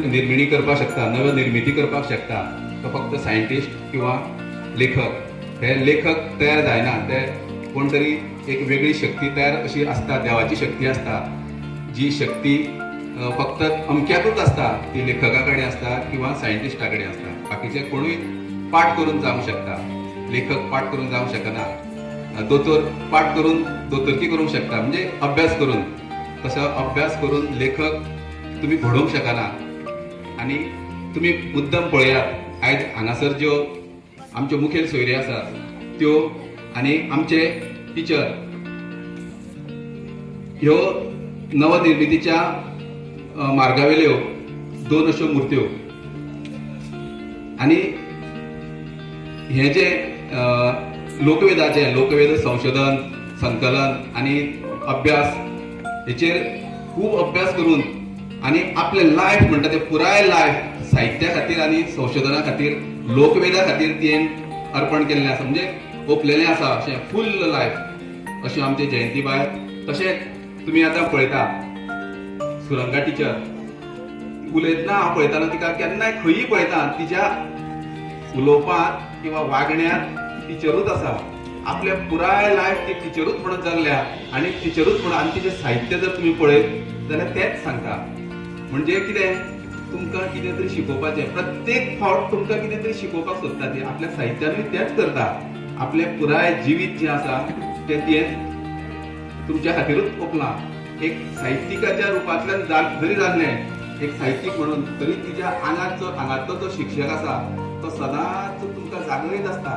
निर्मिणी करपाक शकता, नव निर्मिती करपाक शकता तो फक्त सायंटिस्ट किंवा लेखक. हे लेखक तयार जायना, ते कोण तरी एक वेगळी शक्ती तयार अशी आसता, देवाची शक्ती आसता, जी शक्ती फक्त अमक्याकूच आसता, ती लेखका कडेन आसता किंवा सायंटिस्टा कडेन आसता. बाकीचे कोणूय पाठ करून जावंक शकता, लेखक पाठ करून जावंक शकना, दोतोर पाठ करून दोतोरकी करूंक शकता, म्हणजे अभ्यास करून. तसो अभ्यास करून लेखक तुमी घडोवंक शकना. आनी तुमी मुद्दम पळयात आयज हांगासर ज्यो आमच्यो मुखेल सोयरी आसात त्यो आनी आमचे टिचर ह्यो नवनिर्मितीच्या मार्गावेल्यो दोन अश्यो मुर्त्यो. आनी हे जे लोकवेद संशोधन, संकलन आनी अभ्यास हेचेर खूब अभ्यास करून आनी आपले लायफ म्हणटा ते पुराय लायफ साहित्या खातीर आनी संशोधना खातीर, लोकवेदा खातीर तियेन अर्पण केल्लें आसा, म्हणजे ओपलेलें आसा अशें फूल लायफ अश्यो आमचे जयंतीबाय. तशेंच तुमी आतां पळयता सुरंगा टिचर उलयतना हांव पळयतालो, तिका केन्नाय खंयी पळयता तिच्या उलोवपांत किंवा वागण्यात टिचरूच आसा. आपल्या पुराय लायफ ती टिचरूच म्हणून जाल्ल्या आनी टिचरूच म्हणून. आनी तिचें साहित्य जर तुमी पळयत जाल्यार तेंच सांगता. म्हणजे कितें, तुमकां कितें तरी शिकोवपाचें, प्रत्येक फावट तुमकां कितें तरी शिकोवपाक सोदता ती. आपल्या साहित्यानूय तेंच करता. आपलें पुराय जिवीत जें आसा तें तियें तुमच्या खातीरूच ओपलां. एक साहित्यिकाच्या रुपांतल्यान जरी जाल्लें, एक साहित्यीक म्हणून, तरी तिच्या आंगांतलो जो शिक्षक आसा तो सदांच तुमकां जागृत आसता.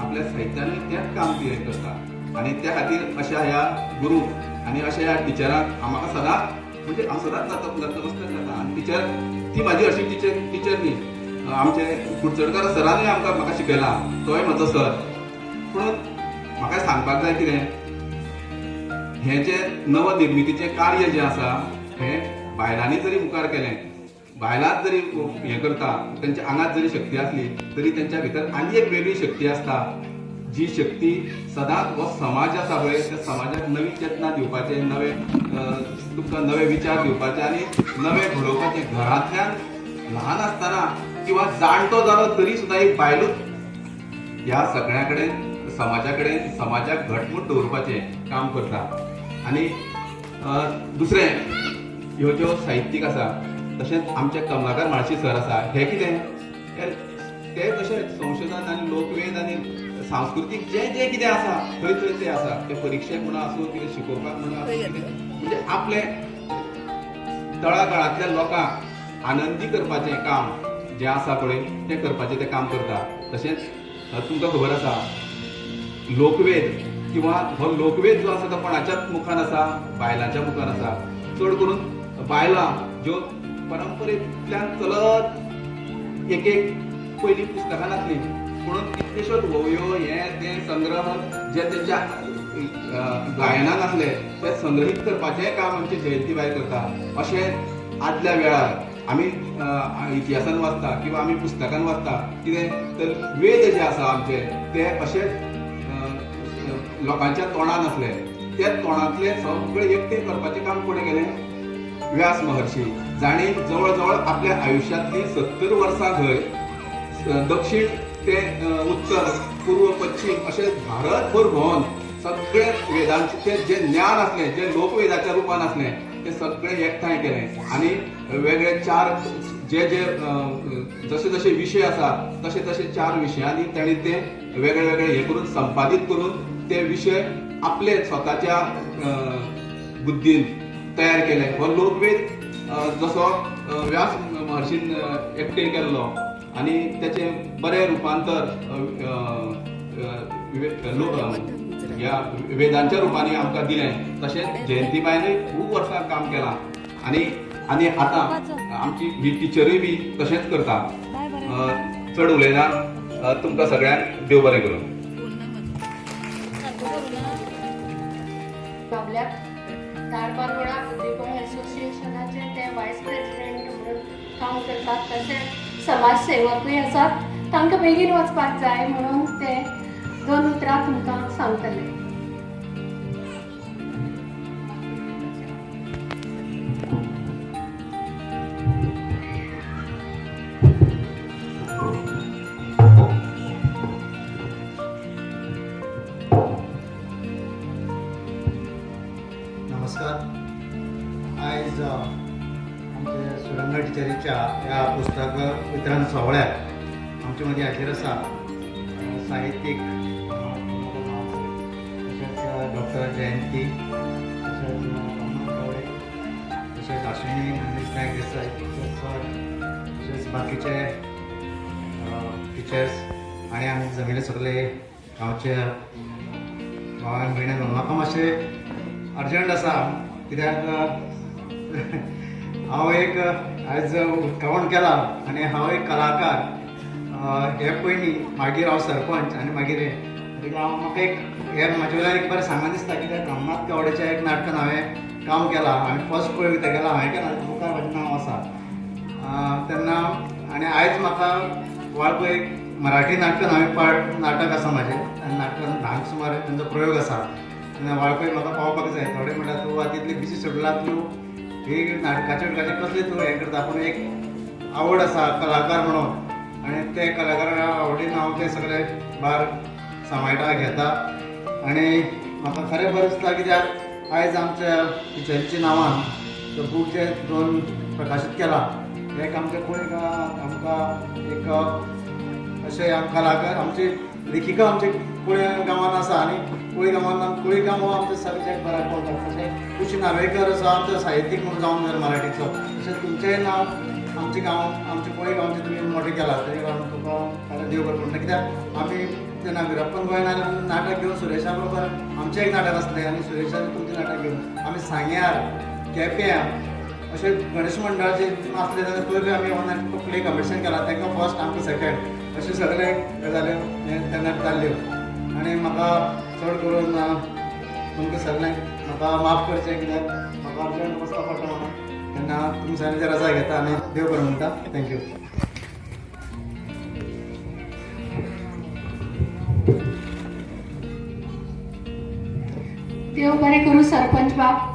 आपल्या साहित्यानूय तेंच काम ती करता. आनी त्या खातीर अशा ह्या गुरू आनी अशा ह्या टिचरांक म्हाका सदांच, म्हणजे हांव सदांच नतमस्तक जाता. आनी टिचर ती म्हाजी अशी टिचर न्ही. आमचे कुडचडकर सरानूय म्हाका शिकयला, तोय म्हजो सर. पूण म्हाका सांगपाक जाय कितें, हें जें नवनिर्मितीचें कार्य जें आसा हें बायलांनी जरी मुखार केलें, बायलांच जरी हें करता, तेंच्या आंगात जरी शक्ती आसली तरी तेंच्या भितर आनी एक वेगळी शक्ती आसता, जी शक्ती सदांच हो समाज आसा पळय त्या समाजाक नवी चेतना दिवपाचें, तुमकां नवे विचार दिवपाचे आनी नवे घडोवपाचें. घरांतल्यान ल्हान आसतना किंवा जाणटो जालो तरी सुद्दां एक बायलूच ह्या सगळ्या कडेन समाजाक घटमूट दवरपाचें काम करता. आनी दुसरें, ह्यो ज्यो साहित्यीक आसा, तशेंच आमचे कमलाकर माळशी सर आसा, हे कितें, ते तशेंच संशोधन आनी लोकवेद आनी सांस्कृतीक जें कितें आसा थंय तें आसा. ते परिक्षेक म्हणून आसूं, कितें शिकोवपाक म्हणून आसूं, म्हणजे आपले तळागाळांतल्या लोकांक आनंदी करपाचें काम जें आसा पळय तें करपाचें तें काम करता. तशेंच तुमकां खबर आसा लोकवेद किंवा हो लोकवेद जो आसा तो कोणाच्याच मुखान आसा, बायलांच्या मुखान आसा. चड करून बायलां ज्यो परंपरेंतल्यान चलत एक पयलीं पुस्तकां नासलीं, म्हणून कितल्योश्योच ओवयो हे ते संग्रह जे तेच्या गायनान आसले ते संग्रहीत करपाचें काम आमची जयंतीबाई करता. अशें आदल्या वेळार आमी इतिहासान वाचता किंवा आमी पुस्तकान वाचता कितें तर वेद जे आसा आमचे ते अशे लोकांच्या तोंडान आसले. त्या तोंडांतले सगळे एकटे करपाचें काम कोणें केलें? व्यास महर्षी. जाणी जवळ जवळ आपल्या आयुश्यांतली 70 वर्सां थंय दक्षिण ते उत्तर पूर्व पश्चिम अशे भारतभर भोंवन सगळे वेदांचे जे ज्ञान आसलें जे लोकवेदाच्या रुपान आसलें ते सगळे एकठांय केलें आनी वेगळे 4 जे जे जसे जसे विशय आसा तसे तसे 4 विशयांनी ताणी ते वेगळे वेगळे हे करून संपादीत करून ते विशय आपले स्वताच्या बुद्धीन तयार केले. हो लोकवेद जसो व्यास महर्षीन एकठांय केल्लो आनी त्याचे बरे रुपांतर ह्या वेदांच्या रुपांनी आमकां दिलें. तशेंच जयंतीबाईनय खूब वर्सां काम केलां आनी आतां आमची ही टिचरूय बी तशेंच करता. चड उलयना. तुमकां सगळ्यांक देव बरें करूं. बाबल्याक धारबांदोडा बुद्धिबळ असोसिएशनाचे ते वायस प्रेसिडेंट म्हणून काम करतात. तशेंच समाज सेवकूय आसात. तांकां बेगीन वचपाक जाय म्हणून ते 2 उतरां तुमकां सांगतले. नमस्कार. आयज आमच्या सुरंगा टिचरीच्या ह्या पुस्तक वितरण सोहळ्याक आमचे मदीं हाजीर आसा साहित्यीक तशेंच डॉक्टर जयंती, तशेंच गावडे, तशेंच अश्विनी मनीस नायक देसाई, तशेंच बाकीचे टिचर्स आनी आमी जमिल्ले सगळे गांवचे भावान भयणां. म्हाका मातशें अर्जंट आसा कित्याक हांव एक आयज उक्तावण केलां आनी हांव एक कलाकार. हे पयलीं मागीर हांव सरपंच आनी मागीर म्हाका एक हे म्हाजे वयल्यान एक बरें सांगन दिसता कित्याक रामनाथ गावडेच्या एक नाटकान हांवें काम केलां. हांवें फर्स्ट प्रयोग ते केला हांवें केला मुखार म्हाजें नांव आसा तेन्ना. आनी आयज म्हाका वाळपय एक मराठी नाटकान हांवें नाटक आसा म्हाजें आनी नाटकान ल्हान सुमार तेंचो प्रयोग आसा. वाळपय म्हाका पावपाक जाय. थोडे म्हणटा तूं आतां इतली बिजी शेड्युलांत तूं ही नाटकाचे कसले तूं हें करता. पूण एक आवड आसा कलाकार म्हणून आनी ते कलाकारा आवडीन हांव ते सगळे भार सांबाळटा घेता. आनी म्हाका खरें बरें दिसता कित्याक आयज आमच्या टिचरीच्या नांवान तो बूक जे 2 प्रकाशीत केला एक आमच्या कुळी आमकां एक अशें कलाकार आमची लेखिका आमचे कुळे गांवांत आसा आनी कुळी गांवांत कुळी गांव हो आमचो सगळ्याक बऱ्याक पडटा. तशें कुशी नार्वेकर असो आमचो साहित्यीक म्हणून जावन जाय मराठीचो. तशेंच तुमचेंय नांव आमचे गांव आमचे कुळी गांवचे तुमी मोठें केलां तेजे लागून तुका फाल्यां देव बरें करूं. कित्याक आमी तेन्ना विरप्पन गोंयनान नाटक घेवन सुरेशा बरोबर आमचें एक नाटक आसलें आनी सुरेशाचें तुमचें नाटक घेवन आमी सांग्यार केप्यां अशें गणेश मंडळाचे आसले जाल्यार थंय बी आमी ऑनलायन प्ले कॉम्पिटिशन केलां. तांकां फर्स्ट आमकां सेकंड अशें सगळे गजाल्यो तेन्ना जाल्ल्यो. आनी म्हाका चड करून तुमकां सगळ्यांक म्हाका माफ करचें कित्याक म्हाका अर्जंट वचपाक पडटा म्हणून तेन्ना तुमच्यांनी रजा घेता आनी देव बरें म्हणटा. थँक्यू. देव बरें करूं सरपंच बाब.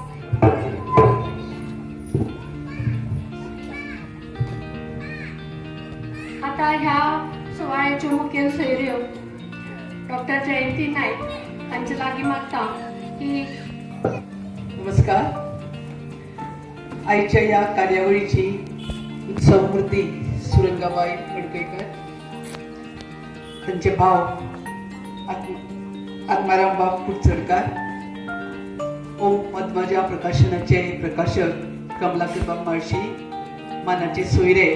आता ह्या सुवाळ्याच्यो मुखेल सोयऱ्यो डॉक्टर जयंती नायक हांचे लागीं मागता की. नमस्कार. आयच्या या कार्यावळीची उत्सव मूर्ती सुरंगाबाई मडकयकर, त्यांचे भाव आत्माराम बाब कुडचडकार, ओम पद्मजा प्रकाशनाचे प्रकाशक कमलाकर बाब माळशी, मानाचे सोयरे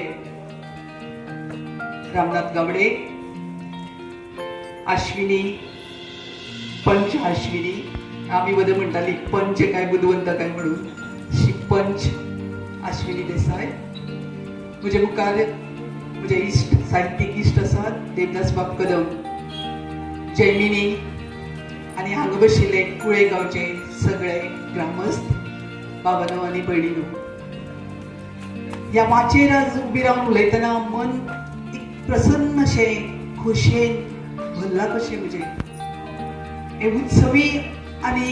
रामनाथ गावडे, अश्विनी पंच अश्विनी, आम्ही मध्ये म्हणटाली पंच काय बुधवंत काय म्हणून, पंच अश्विनी देसाय, म्हजे मुखार म्हजे इश्ट साहित्यीक इश्ट आसात देवदास बाब कदम, जैमिनी आनी हांगा बशिल्ले कुळेगांवचे सगळे ग्रामस्थ बाबांनो आनी भयणीनो, ह्या माचयेर आज उबी रावन उलयतना मन एक प्रसन्न अशें खोशयेन भरला कशें म्हजें. हें उत्सवी आनी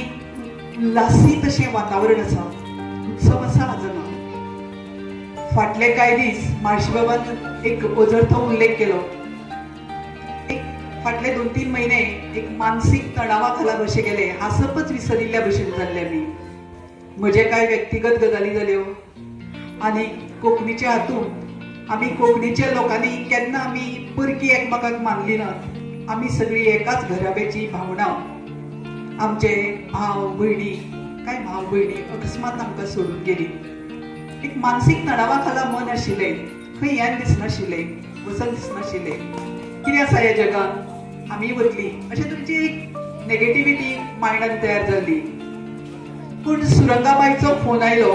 उल्हासीत अशें वातावरण आसा. उत्सव आसा आज हांगा. फाटले कांय दीस म्हाळशी बाबान एक ओझरतो उल्लेख केलो. एक फाटले 2-3 म्हयने एक मानसीक तणावा खाला कशें गेले, हांसपच विसरिल्ल्या भशेन जाल्ले आमी. म्हजे कांय व्यक्तिगत गजाली जाल्यो आनी कोंकणीच्या हातूंत आमी कोंकणीच्या लोकांनी केन्ना आमी परकी एकमेकाक मानली नात. आमी सगळीं एकाच घराब्याची भावना. आमचे भाव भयणी, कांय भाव भयणी अकस्मात आमकां सोडून गेली. एक मानसीक तणावा खाला मन आशिल्लें. खंय येन दिसनाशिल्लें, वचन दिसनाशिल्लें. कितें आसा ह्या जगान, आमी वतली अशें तरेची एक नेगेटिविटी मायंडान तयार जाल्ली. पूण सुरंगाबाईचो फोन आयलो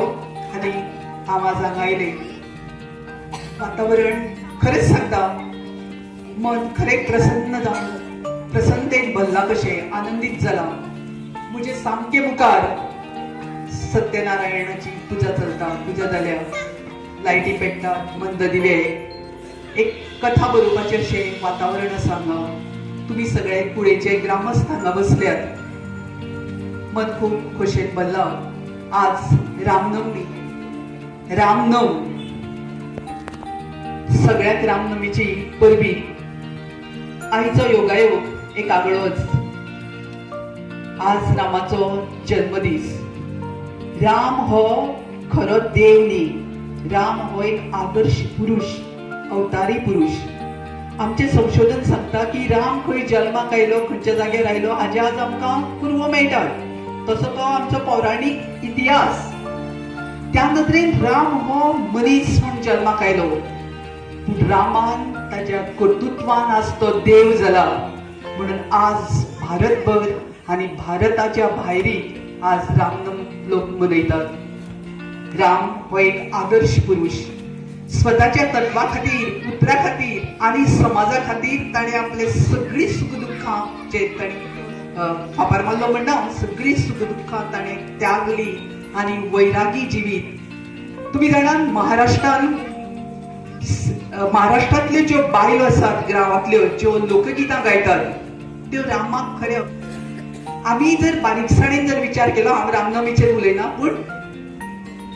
आनी आवाज हांगा आयले. वातावरण खरेंच सांगता, मन खरें प्रसन्न जावन प्रसन्नतेन भरला कशें, आनंदीत जाला. म्हजे सामके मुखार सत्यनारायणाची पुजा चलता. पुजा जाल्या, लायटी पेट्टात, मंद दिवे, एक कथा बरोवपाचें अशें वातावरण आसा हांगा. तुमी सगळे कुळेचे ग्रामस्थ हांगा बसल्यात. मन खूब खोशेन भरला. आज रामनवमी. रामनवम, सगळ्यात रामनवमीची परबी. आयचो योगायोग एक आगळोच. आज रामाचो जन्मदीस. राम हो खरो देव न्ही. राम हो एक आदर्श पुरुष, अवतारी पुरुष. आमचे संशोधन सांगता की राम खंय जल्माक आयलो, खंयच्या जाग्यार आयलो हाजे आज आमकां पुर्व मेळटात. तसो तो आमचो पौराणीक इतिहास. त्या नदरेन राम हो मनीस म्हूण जल्माक आयलो. पूण रामान ताच्या कर्तृत्वान आज तो देव जाला. म्हणून आज भारतभर आनी भारताच्या भायरी आज रामनवमी लोक मनयतात. राम हो एक आदर्श पुरुष. स्वताच्या तत्वा खातीर, पुत्रा खातीर आनी समाजा खातीर ताणें आपले सगळीं सुखदुख्खां जे ताणें फापर मारलो म्हणना, सगळीं सुखदुख्खां ताणें त्यागली आनी वैरागी जिवीत. तुमी जाणात महाराष्ट्रांतल्यो ज्यो बायलो आसात गांवांतल्यो, ज्यो लोकगितां गायतात, त्यो रामाक खऱ्यो. आमी जर बारीकसाणेन जर विचार केलो, हांव रामनवमीचेर उलयना, पूण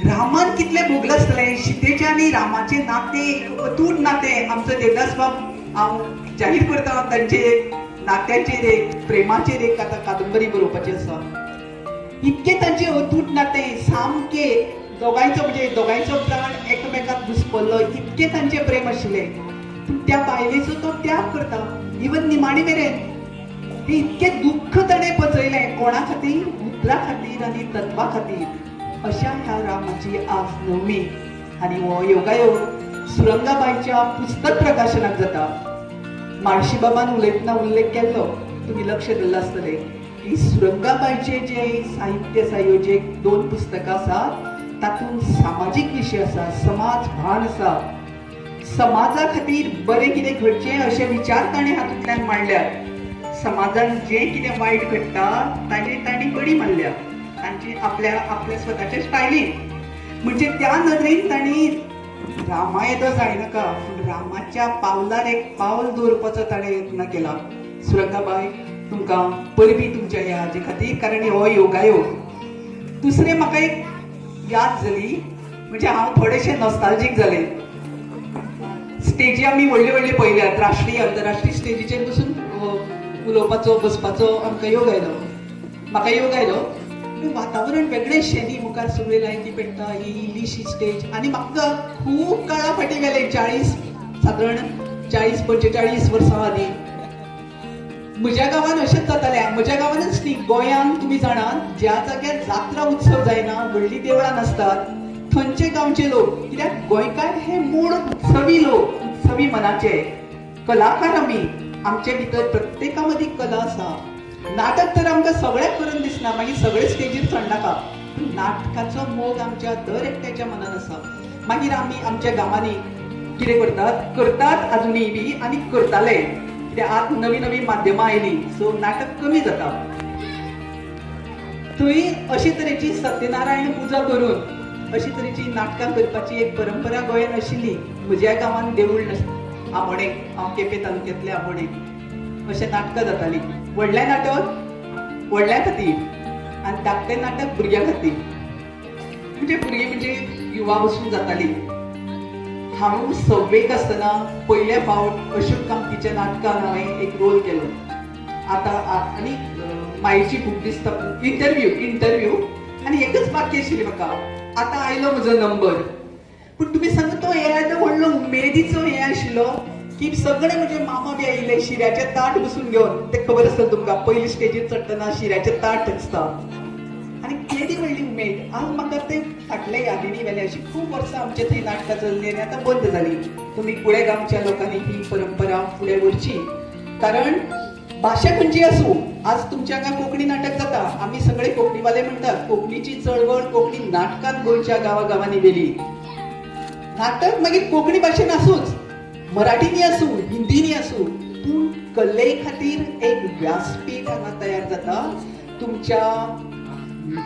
रामान कितलें भोगलें आसतलें. सीतेचें आनी रामाचें नातें, अतूट नातें. आमचो देवदास बाब, हांव जाहीर करता, तांचे नात्याचेर एक, प्रेमाचेर एक आतां कादंबरी बरोवपाची आसा. इतकें तांचें अतूट नातें, सामकें दोगांयचो म्हणजे दोगांयचो प्राण एकामेकाक घुस्पल्लो, इतकें तांचें प्रेम आशिल्लें. पूण त्या बायलेचो तो त्याग करता, इवन निमाणे मेरेन. इतकें दुख्ख ताणें पचयलें. कोणा खातीर? पुत्रा खातीर आनी तत्वा खातीर. अशा ह्या रामाची आज नवमी. आनी हो योगायोग सुरंगाबाईच्या पुस्तक प्रकाशनाक जाता. म्हाळशी बाबान उलयतना उल्लेख केल्लो, तुमी लक्ष दिल्लें आसतलें की सुरंगाबाईचे जे साहित्य आसा, ह्यो जे 2 पुस्तकां आसात, तातूंत सामाजीक विशय आसा, समाज भान आसा. समाजा खातीर बरें कितें घडचें अशे विचार ताणें हातूंतल्यान मांडल्यात. समाजान जें कितें वायट घडटा ताजेर तांणी बडी मारल्या, तांची आपल्या स्वताच्या स्टायलीन. म्हणजे त्या नदरेन तांणी रामा येदो जायनाका, पूण रामाच्या पावलार एक पावल दवरपाचो ताणें यत्न केला. सुरंगाबाई, तुमकां परबी तुमच्या ह्या हाजे खातीर, कारण हो योगायोग. दुसरें म्हाका एक याद जाली, म्हणजे हांव थोडेशें नॉस्टॅल्जीक जालें. स्टेजी आमी व्हडल्यो व्हडल्यो पळयल्यात. राष्ट्रीय अंतरराष्ट्रीय स्टेजीचेर बसून उलोवपाचो, बसपाचो आमकां योग आयलो. म्हाका योग आयलो. वातावरण वेगळेंशें न्ही. मुखार सगळे लायटी पेट्टा, ही इल्लीशी स्टेज. आनी म्हाका खूब काळा फाटीं गेले, सादारण 40-45 वर्सां आदी. म्हज्या गांवांत अशेंच जातालें. म्हज्या गांवांतच न्ही, गोंयांत तुमी जाणात, ज्या जाग्यार जात्रा उत्सव जायना, व्हडलीं देवळां नासतात, थंयचे गांवचे लोक, कित्याक गोंयकार हे मूळ उत्सवी लोक, उत्सवी मनाचे कलाकार. आमचे भितर प्रत्येका मदीं कला आसा. नाटक तर आमकां सगळ्याक करून दिसना, मागीर सगळे स्टेजीर चडनाका. नाटकाचो मोग आमच्या दर एकट्याच्या मनान आसा. मागीर आमी आमच्या गांवांनी कितें करतात अजुनूय बी आनी करताले कित्याक आज नवी नवी माध्यमां आयली सो नाटक कमी जाता. थंय अशे तरेची सत्यनारायण पुजा करून अशी तरेची नाटकां करपाची एक परंपरा गोंयांत आशिल्ली. म्हज्या गांवांत देवूळ आमोणे, हांव केपें तालुक्यांतले आमोणे, अशें नाटकां जातालीं. व्हडलें नाटक व्हडल्या खातीर आनी धाकटें नाटक भुरग्यां खातीर. म्हणजे भुरगीं म्हणजे युवा वचून जातालीं. हांव 6वेक आसतना पयल्या फावट अशोक कामतीच्या नाटकान हांवें एक रोल केलो. आतां आनी मायेची खूब दिसता इंटरव्यू आनी एकच बाकी आशिल्ली म्हाका. आतां आयलो म्हजो नंबर. पूण तुमी सांगा तो हे व्हडलो उमेदीचो हे आशिल्लो की सगळे म्हणजे मामा बी आयिल्ले शिऱ्याचे ताट बसून घेवन. ते खबर आसता तुमकां पयली स्टेजीर चडटना शिऱ्याचे ताट आसता आनी केदी व्हडली उमेद. आज म्हाका ते फाटल्या यादींनी वेले. अशी खूब वर्सां आमचे थंय नाटकां चल्लीं आनी आतां बंद जाली. तुमी कुळेगांवच्या लोकांनी ही परंपरा फुडें व्हरची. कारण भाशा खंयची आसूं, आज तुमच्या हांगा कोंकणी नाटक जाता. आमी सगळे कोंकणीवाले म्हणटात कोंकणीची चळवळ कोंकणी नाटकान गोंयच्या गांवागांवांनी गेली. नाटक मागीर कोंकणी भाशेन आसूच, मराठीनी आसूं, हिंदीनी आसूं, पूण कले खातीर एक व्यासपीठ हांगा तयार जाता. तुमच्या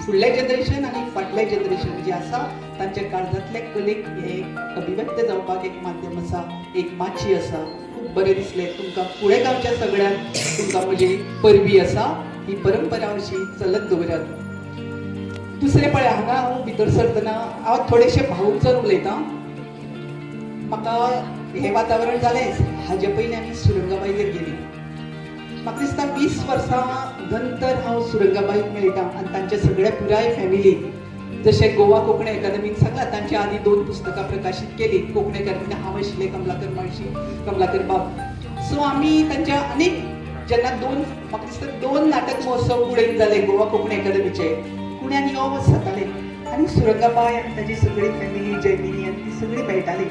फुडलें जनरेशन आनी फाटलें जनरेशन जे आसा तांच्या काळजांतले कलेक हे अभिव्यक्त जावपाक एक माध्यम आसा, एक माची आसा. खूब बरें दिसलें तुमकां कुळेगांवच्या सगळ्यांक. तुमकां म्हजी परबी आसा. ही परंपरा अशी चलत दवरात. दुसरें पळय हांगा हांव भितर सरतना हांव थोडेशें भावूकजन उलयतां. म्हाका हें वातावरण जालेंच हाजे पयलीं आमी सुरंगाबाईगेर गेलीं. म्हाका दिसता 20 वर्सां नंतर हांव सुरंगाबाईक मेळटा आनी तांचे सगळे पुराय फॅमिली. जशें गोवा कोंकणी अकादमीन सांगलां तांच्या आदी 2 पुस्तकां प्रकाशीत केलीं. कोंकणी अकादमीन हांव आशिल्लें, कमलाकर माळशी, कमलाकर बाब. सो आमी तांच्या आनीक जेन्ना म्हाका दिसता 2 नाटक महोत्सव फुडें जाले गोवा कोंकणी अकादमीचे. कुण्यान यो वच जाताले आनी सुरंगाबाई आनी ताची सगळी फॅमिली जयमिनी आनी ती सगळीं मेळटालीं.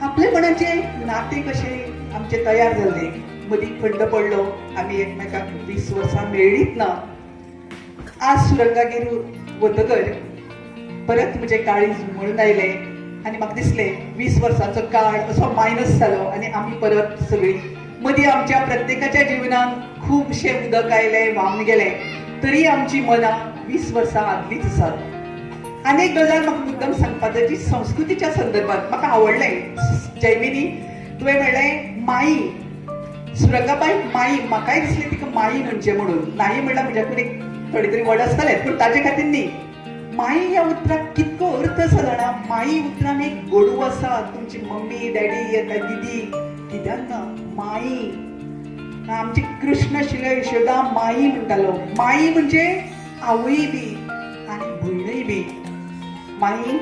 आपलेपणाचे नाते कशे आमचे तयार जाल्ले. मदीं खंड पडलो, आमी एकमेकाक 20 वर्सां मेळ्ळीच ना. आज सुरंगागेर वतकर परत म्हजे काळीज म्हणून आयलें आनी म्हाका दिसलें 20 वर्सांचो काळ असो मायनस जालो आनी आमी परत सगळीं. मदीं आमच्या प्रत्येकाच्या जिवनांत खुबशें उदक आयलें, व्हांवन गेलें, तरी आमची मनां 20 वर्सां आदलींच आसात. आनी एक गजाल म्हाका मुद्दम सांगपाक जाय जी संस्कृतीच्या संदर्भात म्हाका आवडलें. जयमिनी तुवें म्हणलें माई, सुरंगाबाई माई. म्हाकाय दिसलें तिका माई म्हणचें म्हणून. नाही म्हणल्यार म्हज्याकून एक थोडे तरी वर्ड आसताले पूण ताचे खातीर न्ही. माई ह्या उतराक कितको अर्थ आसा जाणा. माई उतरान एक गोडू आसा. तुमची मम्मी डॅडी येता दिदी कित्याक ना माई. आमची कृष्ण आशिल्लो यशोदा माई म्हणटालो. माई म्हणजे आवय बी आनी भयणय बी. माई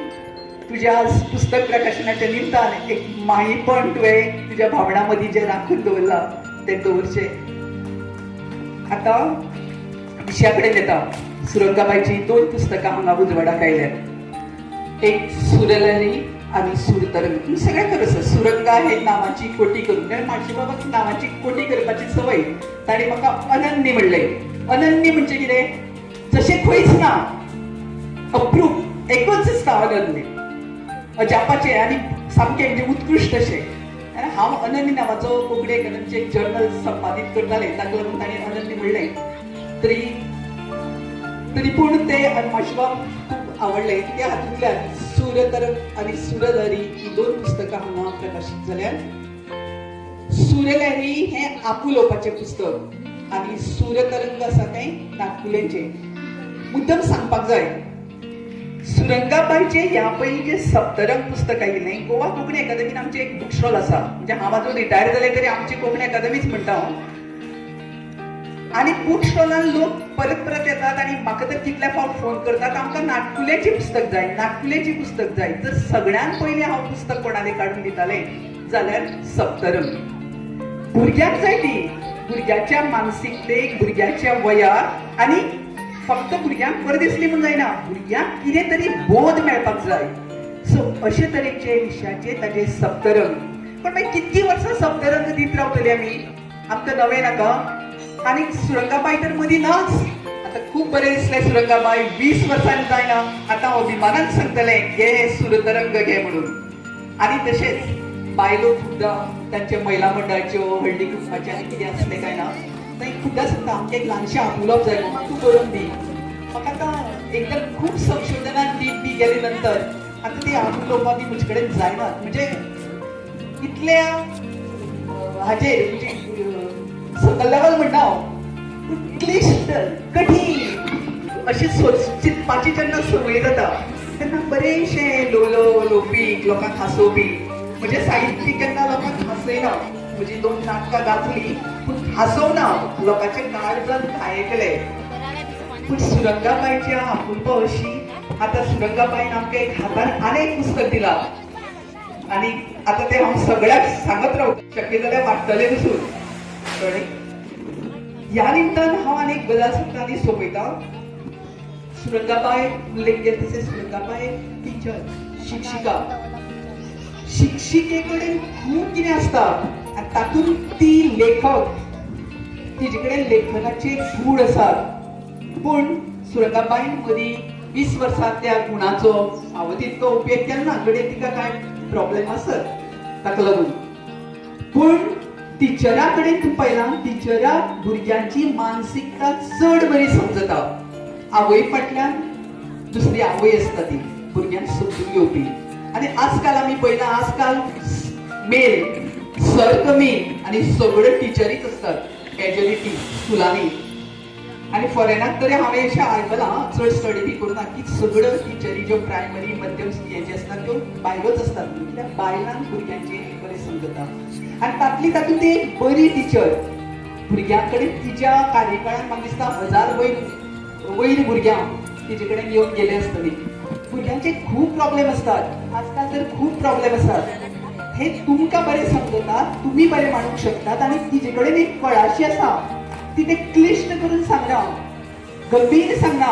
तुज्या पुस्तक प्रकाशनाच्या निमतान एक माईपण तुवें तुज्या भावनां मदीं जें राखून दवरलां तें दवरचें. आतां विशया कडेन येता. सुरंगाबाईची 2 पुस्तकां हांगा उजवाडाक आयल्यात. एक सुरलहरी आनी सूरतरंग. ही सगळ्यांक खबर आसा सुरंगा हे नांवाची कोटी करून. म्हाजी बाबाक नांवाची कोटी करपाची संवय. ताणें म्हाका अनन्य म्हणलें. अनन्य म्हणजे कितें, जशें खंयच ना, अप्रूप एकूच आसता अनन्य, अजापाचें आनी सामकें म्हणजे उत्कृश्ट अशें. हांव अनन्य नांवाचो कोंकणी अकादमीचें एक जर्नल संपादीत करतालें, ताका लागून ताणें अनन्य म्हणलें. तरी पूण तें म्हाजे बाब खूब आवडलें. त्या हातूंतल्यान सूरतरंग आनी सुरलहरी ही 2 पुस्तकां हांगा प्रकाशीत जाल्यात. सुरलहरी हें आपुलोवपाचें पुस्तक आनी सूरतरंग आसा तें नाटकुलेंचें. मुद्दम सांगपाक जाय सुरंगाबाईचें ह्या पयलीं जें सप्तरंग पुस्तक आयिल्लें गोवा कोंकणी अकादमीन आमचें एक बूक स्टॉल आसा. म्हणजे हांव आजून रिटायर जालें तरी आमची कोंकणी अकादमीच म्हणटा हांव. आनी बूक स्टॉलान लोक परत परत येतात आनी म्हाका तर कितल्या फावट फोन करतात आमकां नाटकुलेचें पुस्तक जाय, नाटकुलेची पुस्तक जाय. जर सगळ्यान पयलीं हांव पुस्तक कोणालें काडून दितालें जाल्यार सप्तरंग. भुरग्यांक जाय ती, भुरग्याच्या मानसिकतेक, भुरग्याच्या वयाक आनी फक्त भुरग्यांक बरें दिसली म्हूण जायना, भुरग्यांक कितें तरी बोध मेळपाक जाय. सो अशे तरेचे विशयाचे ताचे सप्तरंग. पण मागीर कितकी वर्सां सप्तरंग दीत रावतली आमी, आमकां नवें नाका. आनी सुरंगाबाई तर मदीं नाच. आतां खूब बरें दिसलें सुरंगाबाई 20 वर्सांनी जायना. आतां अभिमानान सांगतलें घे सुरतरंग घे म्हणून. आनी तशेंच बायलो खुद्दां तांच्या महिला मंडळाच्यो हळदी कुंकवाचे आनी कितें आसलें काय ना थंय खुद्दां सांगता आमकां एक ल्हानशें आपुलोप जाय म्हाका तूं बरोवन दी. म्हाका आतां एकदम खूब संशोधनान बी गेले नंतर आतां ती आपुलोवपा बी म्हजे कडेन जायनात. म्हणजे इतल्या हाचेर म्हणजे सकल लेवल म्हणटा हांव पूण क्लिश्ट कठीण अशें चिंतपाची जेन्ना संवय जाता तेन्ना बरेशे लोकपी लोकांक हांसोवपी म्हणजे साहित्य केन्ना लोकांक हांसयना. म्हजी 2 नाटकां गाजली पूण हांसोवना, लोकांचे काळजांत घायकले. पूण सुरंगाबाईच्या आपुलपा अशी. आतां सुरंगाबाईन आमकां एक हातान आनी एक पुस्तक दिलां आनी आतां तें हांव सगळ्याक सांगत रावता, शक्य जाल्यार वाटतलें पसून. कळ्ळें? ह्या निमतान हांव आनी एक गजाल सांगता आनी सोंपयता. सुरंगाबाई उल्लेख केला तशें सुरंगाबाई टिचर, शिक्षिका. शिक्षिके कडेन खूब कितें आसता आनी तातूंत ती लेखक, तिजे कडेन लेखनाचे गूण आसात. पूण सुरंगाबाईन मदीं 20 वर्सां त्या गुणाचो हांव तितको उपयोग केलो ना. कडेन तिका कांय प्रॉब्लेम आसत ताका लागून. पूण टिचरा कडेन तूं पळयलां, टिचराक भुरग्यांची मानसिकता चड बरी समजता. आवय फाटल्यान दुसरी आवय आसता ती भुरग्यांक समजून घेवपी. आनी आजकाल आमी पळयला, आजकाल मेल सर कमी आनी सगळ्यो टिचरीच आसतात मेजॉरिटी स्कुलांनी. आनी फॉरेनाक तरी हांवें अशें आयकलां, चड स्टडी बी करुना, की सगळ्यो टिचरी ज्यो प्रायमरी मध्यम हेजे आसतात त्यो बायलोच आसतात. कित्याक बायलांक भुरग्यांचे बरें समजता. आनी तातूंत ती एक बरी टिचर भुरग्यां कडेन तिच्या कार्यकाळान म्हाका दिसता 1000 वयर भुरग्यां तिचे कडेन येवन गेले आसतली. भुरग्यांचे खूब प्रॉब्लेम आसतात. आजकाल तर खूब प्रॉब्लेम आसात. हे तुमकां बरें समजतात, तुमी बरें मांडूंक शकतात. आनी तिचे कडेन एक कळाशी आसा, ती ते क्लिश्ट करून सांगना, गंभीर सांगना.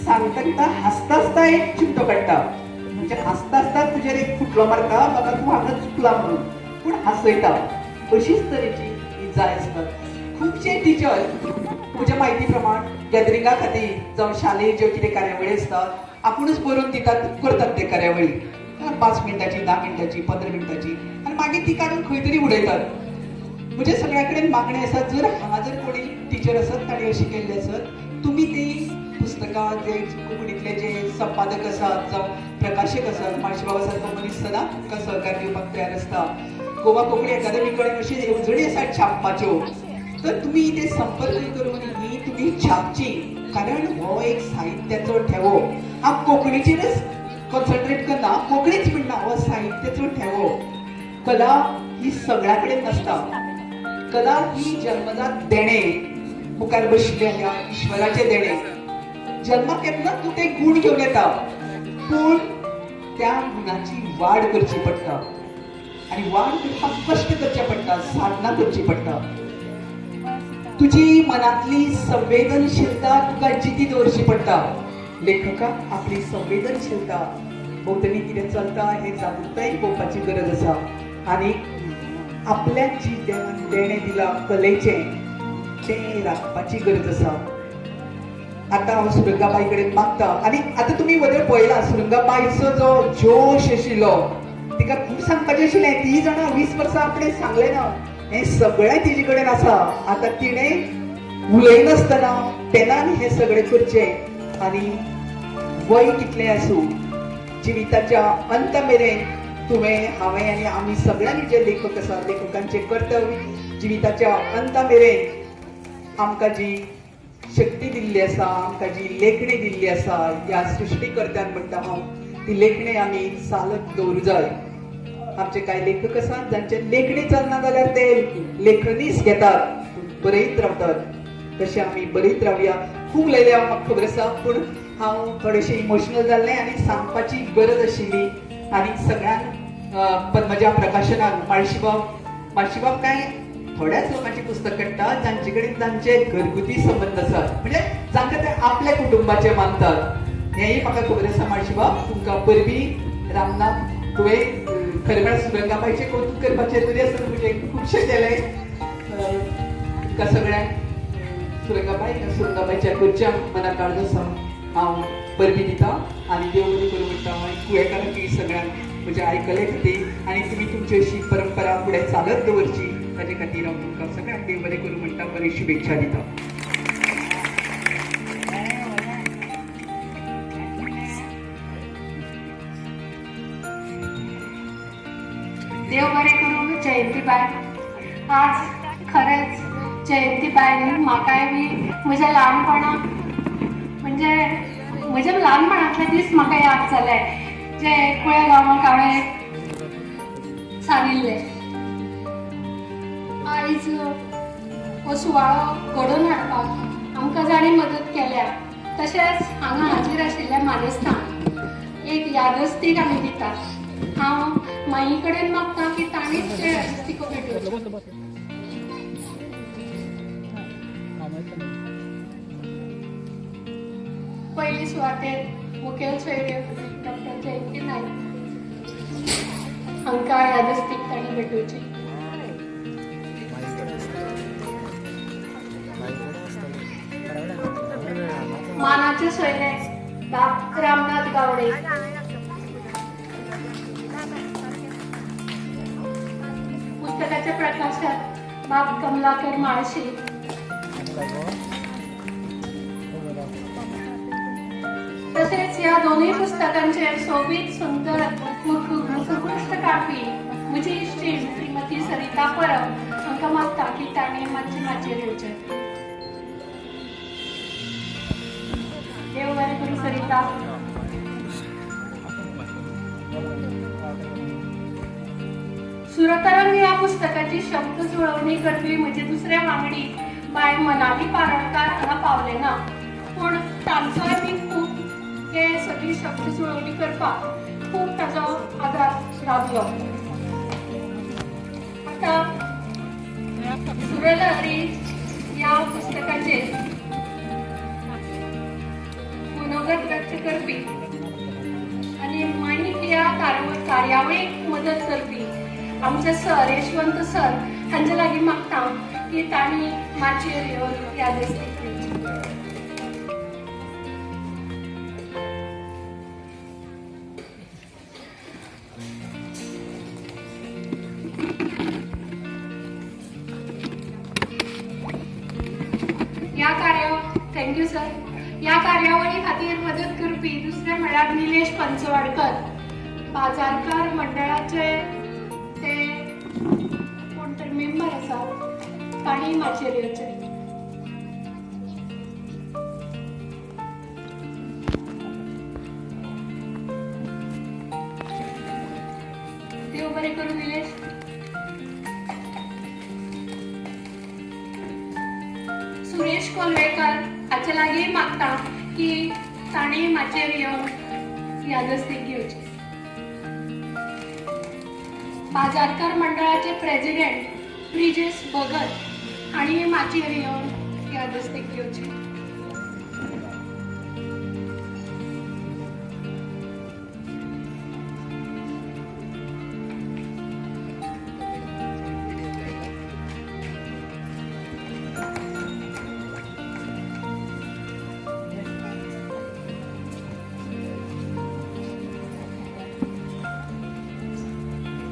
सांगता हांसता हांसता एक चिमटो काडटा. म्हणजे हांसता हांसता तुजेर एक फुटलो मारता, बाबा तूं हांगा चुकला म्हणून, पूण हांसयता. अशीच तरेची ही जाय आसतात. खुबशे टिचर म्हज्या म्हायती प्रमाण गॅदरिंगा खातीर जावं शालेय ज्यो कितें कार्यावळी आसतात आपुणूच बरोवन दितात, करतात ते कार्यावळी 5 मिनटाची, 10 मिनटाची, 15 मिनटाची, आनी मागीर ती काडून खंय तरी उडयतात. म्हणजे सगळ्या कडेन मागणी आसा, जर हांगा जर कोणी टिचर आसत ताणी अशी केल्ली आसत, तुमी ती पुस्तकां जे कोंकणीतले जे संपादक आसात जावं प्रकाशक आसात, माळशीबाबा सारको मनीस सदां तुमकां सहकार दिवपाक तयार आसता. गोवा कोंकणी अकादेमी कडेन अशी येवजणी आसात छापपाच्यो, तर तुमी ते संपर्क करून ही तुमी छापची. कारण हो एक साहित्याचो ठेवो. हांव कोंकणीचेरच कॉन्सन्ट्रेट करना, कोंकणीच म्हणना, हो साहित्याचो ठेवो. कला ही सगळ्या कडेन नासता. कला ही जन्मजात देणे, मुखार बशिल्ल्या ईश्वराचे देणे. जन्माक येतना तूं ते गूण घेवन येता, पूण त्या गुणाची वाड करची पडटा. आनी वाड करपाक कश्ट करचे पडटा, साधना करची पडटा. तुजी मनातली संवेदनशीलता तुका जिती दवरची पडटा. लेखकाक आपली संवेदनशीलता भोंवतणी कितें चलता हे जागृताय पळोवपाची गरज आसा. आनी आपल्याक जी देणें दिला कलेचें तें राखपाची गरज आसा. आतां हांव सुरंगाबाई कडेन मागता. आनी आतां तुमी बरें पळयला, सुरंगाबाईचो जो जोश आशिल्लो, तिका खूब सांगपाचें आशिल्लें. 30 जाणां 20 वर्सां आपणें सांगलें ना, हें सगळें तिजे कडेन आसा. आतां तिणें उलयनासतना पेनान हें सगळें करचें. आनी वय कितलें आसूं, जिविताच्या अंत मेरेन तुवें, हांवें आनी आमी सगळ्यांनी जे लेखक आसा, लेखकांचें कर्तव्य जिविताच्या अंता मेरेन आमकां जी शक्ती दिल्ली आसा, आमकां जी लेखणी दिल्ली आसा, ह्या सृश्टीकर्त्यान म्हणटा हांव, ती लेखणी आमी चालत दवरूं जाय. आमचे कांय लेखक आसात जांचे लेखणी चलना जाल्यार ते लेखनीच घेतात, बरयत रावतात. तशें आमी बरयत रावया. खूब उलयलें हांव, म्हाका खबर आसा, पूण हांव थोडेशें इमोशनल जाल्लें आनी सांगपाची गरज आशिल्ली. आनी सगळ्यांक पद्मजा प्रकाशनाक माळशीबाब कांय थोड्याच लोकांची पुस्तक काडटा जांचे कडेन तांचे घरगुती संबंध आसात, म्हणजे जांकां ते आपल्या कुटुंबाचे मानतात. हेंय म्हाका खबर आसा माळशीबाब, तुमकां परबीं रामनाथ तुवें खरें म्हळ्यार सुरंगाबाईचें कौतुक करपाचें तरी आसा तुजें खुबशें केलें. तुमकां सगळ्यांक सुरंगाबाईच्या कडच्या मनाक काळजो आसा हांव परबीं दितां. आनी देव बरें करूं म्हणटा. कुयेकारांक सगळ्यांक म्हज्या आयकले खातीर आनी तुमी तुमची अशी परंपरा फुडें चालत दवरची ताजे खातीर हांव तुमकां सगळ्यांक देव बरें करूं म्हणटा, बरी शुभेच्छा दिता. देव बरें करूं जयंतीबाई. आज खरेंच जयंतीबाईनी म्हाकाय बी म्हज्या ल्हानपणाक म्हणजे म्हज्या ल्हानपणांतले दीस म्हाका याद जाले जे कुळ्या गांवांक हांवें सारिल्ले. आयज हो सुवाळो घडोवन हाडपाक आमकां जाणी मदत केल्या. तशेंच हांगा हाजीर आशिल्ल्या मानेस्तांक एक यादस्तीक आमी दितात. हांव माई कडेन मागतां की ताणीच ते यादस्तीको भेटोवच्यो. पयली सुवातेर मुखेल सोयऱ्यो डॉक्टर जयंती नायक हांकां यादस्तीक ताणी भेटोवची. मानाचे सोयरे बाब रामनाथ गावडे, पुस्तकाचे प्रकाशक बाब कमलाकर माळशी, तसेच या दोन्ही पुस्तकांचे सोबीत सुंदर मुखपृष्ठ काढपी म्हजी इश्टीण श्रीमती सरिता परब हांकां मागता की तांणी माचयेर येवचें. देव बरें करूं सरिता. सुरतरंग ह्या पुस्तकाची शब्द जुळवणी करपी म्हजे दुसरे वांगडी बाय मनाली पारळकार हांगा पावले ना, पूण तांचोय बी खूब हे सगळी शब्द जुळवणी करपाक खूब ताजो आदार लाभलो. आता सुरलहरी ह्या पुस्तकाचेर मनोगत व्यक्त करपी आनी माणिक ह्या कार्यावळीक मदत करपी आमचे सर यशवंत सर हांचे लागीं मागता की तांणी माचयेर येवन यादस्तीक दिवची. Thank you sir. या कार्यावळी खातीर मदत करपी दुसरे म्हळ्यार निलेश पंचवाडकर, बाजारकार मंडळाचे ते कोण तरी मेंबर आसा, तांणी माचयेर येवचें. देव बरें करूं निलेश. सुरेश कोलवेकर हाचे लागीं मागता की तांणी माचयेर येवन यादस्तीक घेवची. बाजारकार मंडळाचे प्रेसिडेंट ब्रिजेश भगत हांणी माचयेर येवन यादस्तीक घेवची.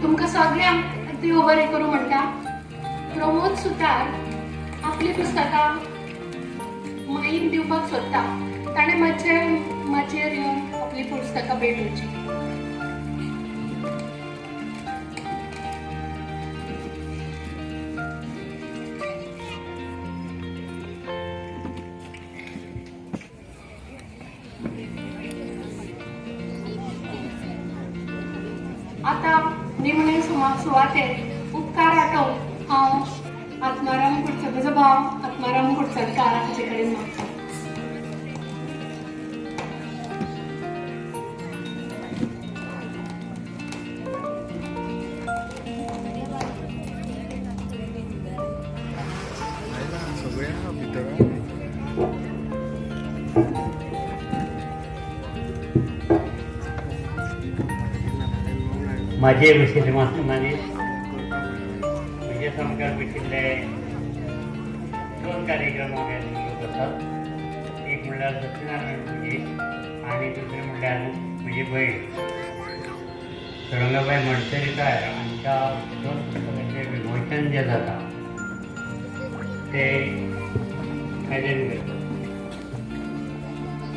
तुमकां सगळ्यांक देव बरें करूं म्हणटा. प्रमोद सुतार आपली पुस्तकां माईक दिवपाक सोदता. ताणें माचयेर येवन आपली पुस्तकां भेटोवची. आता निमणे सुवातेर उपकार आठोवन हांव आत्माराम कुडचर म्हजो भाव आत्माराम कुडचरकार हाचे कडेन मागता. माझे विशेष माने म्हणजे संस्कार बशिल्ले दोन कार्यक्रम करतात. एक म्हणल्यार सत्यनारायण पूजे आणि दुसरे म्हणल्यार म्हजी भयण रंगाबाई मडसरीकार हांच्या दोन पुस्तकांचें विमोचन जें जाता तें प्रेजेंट करता.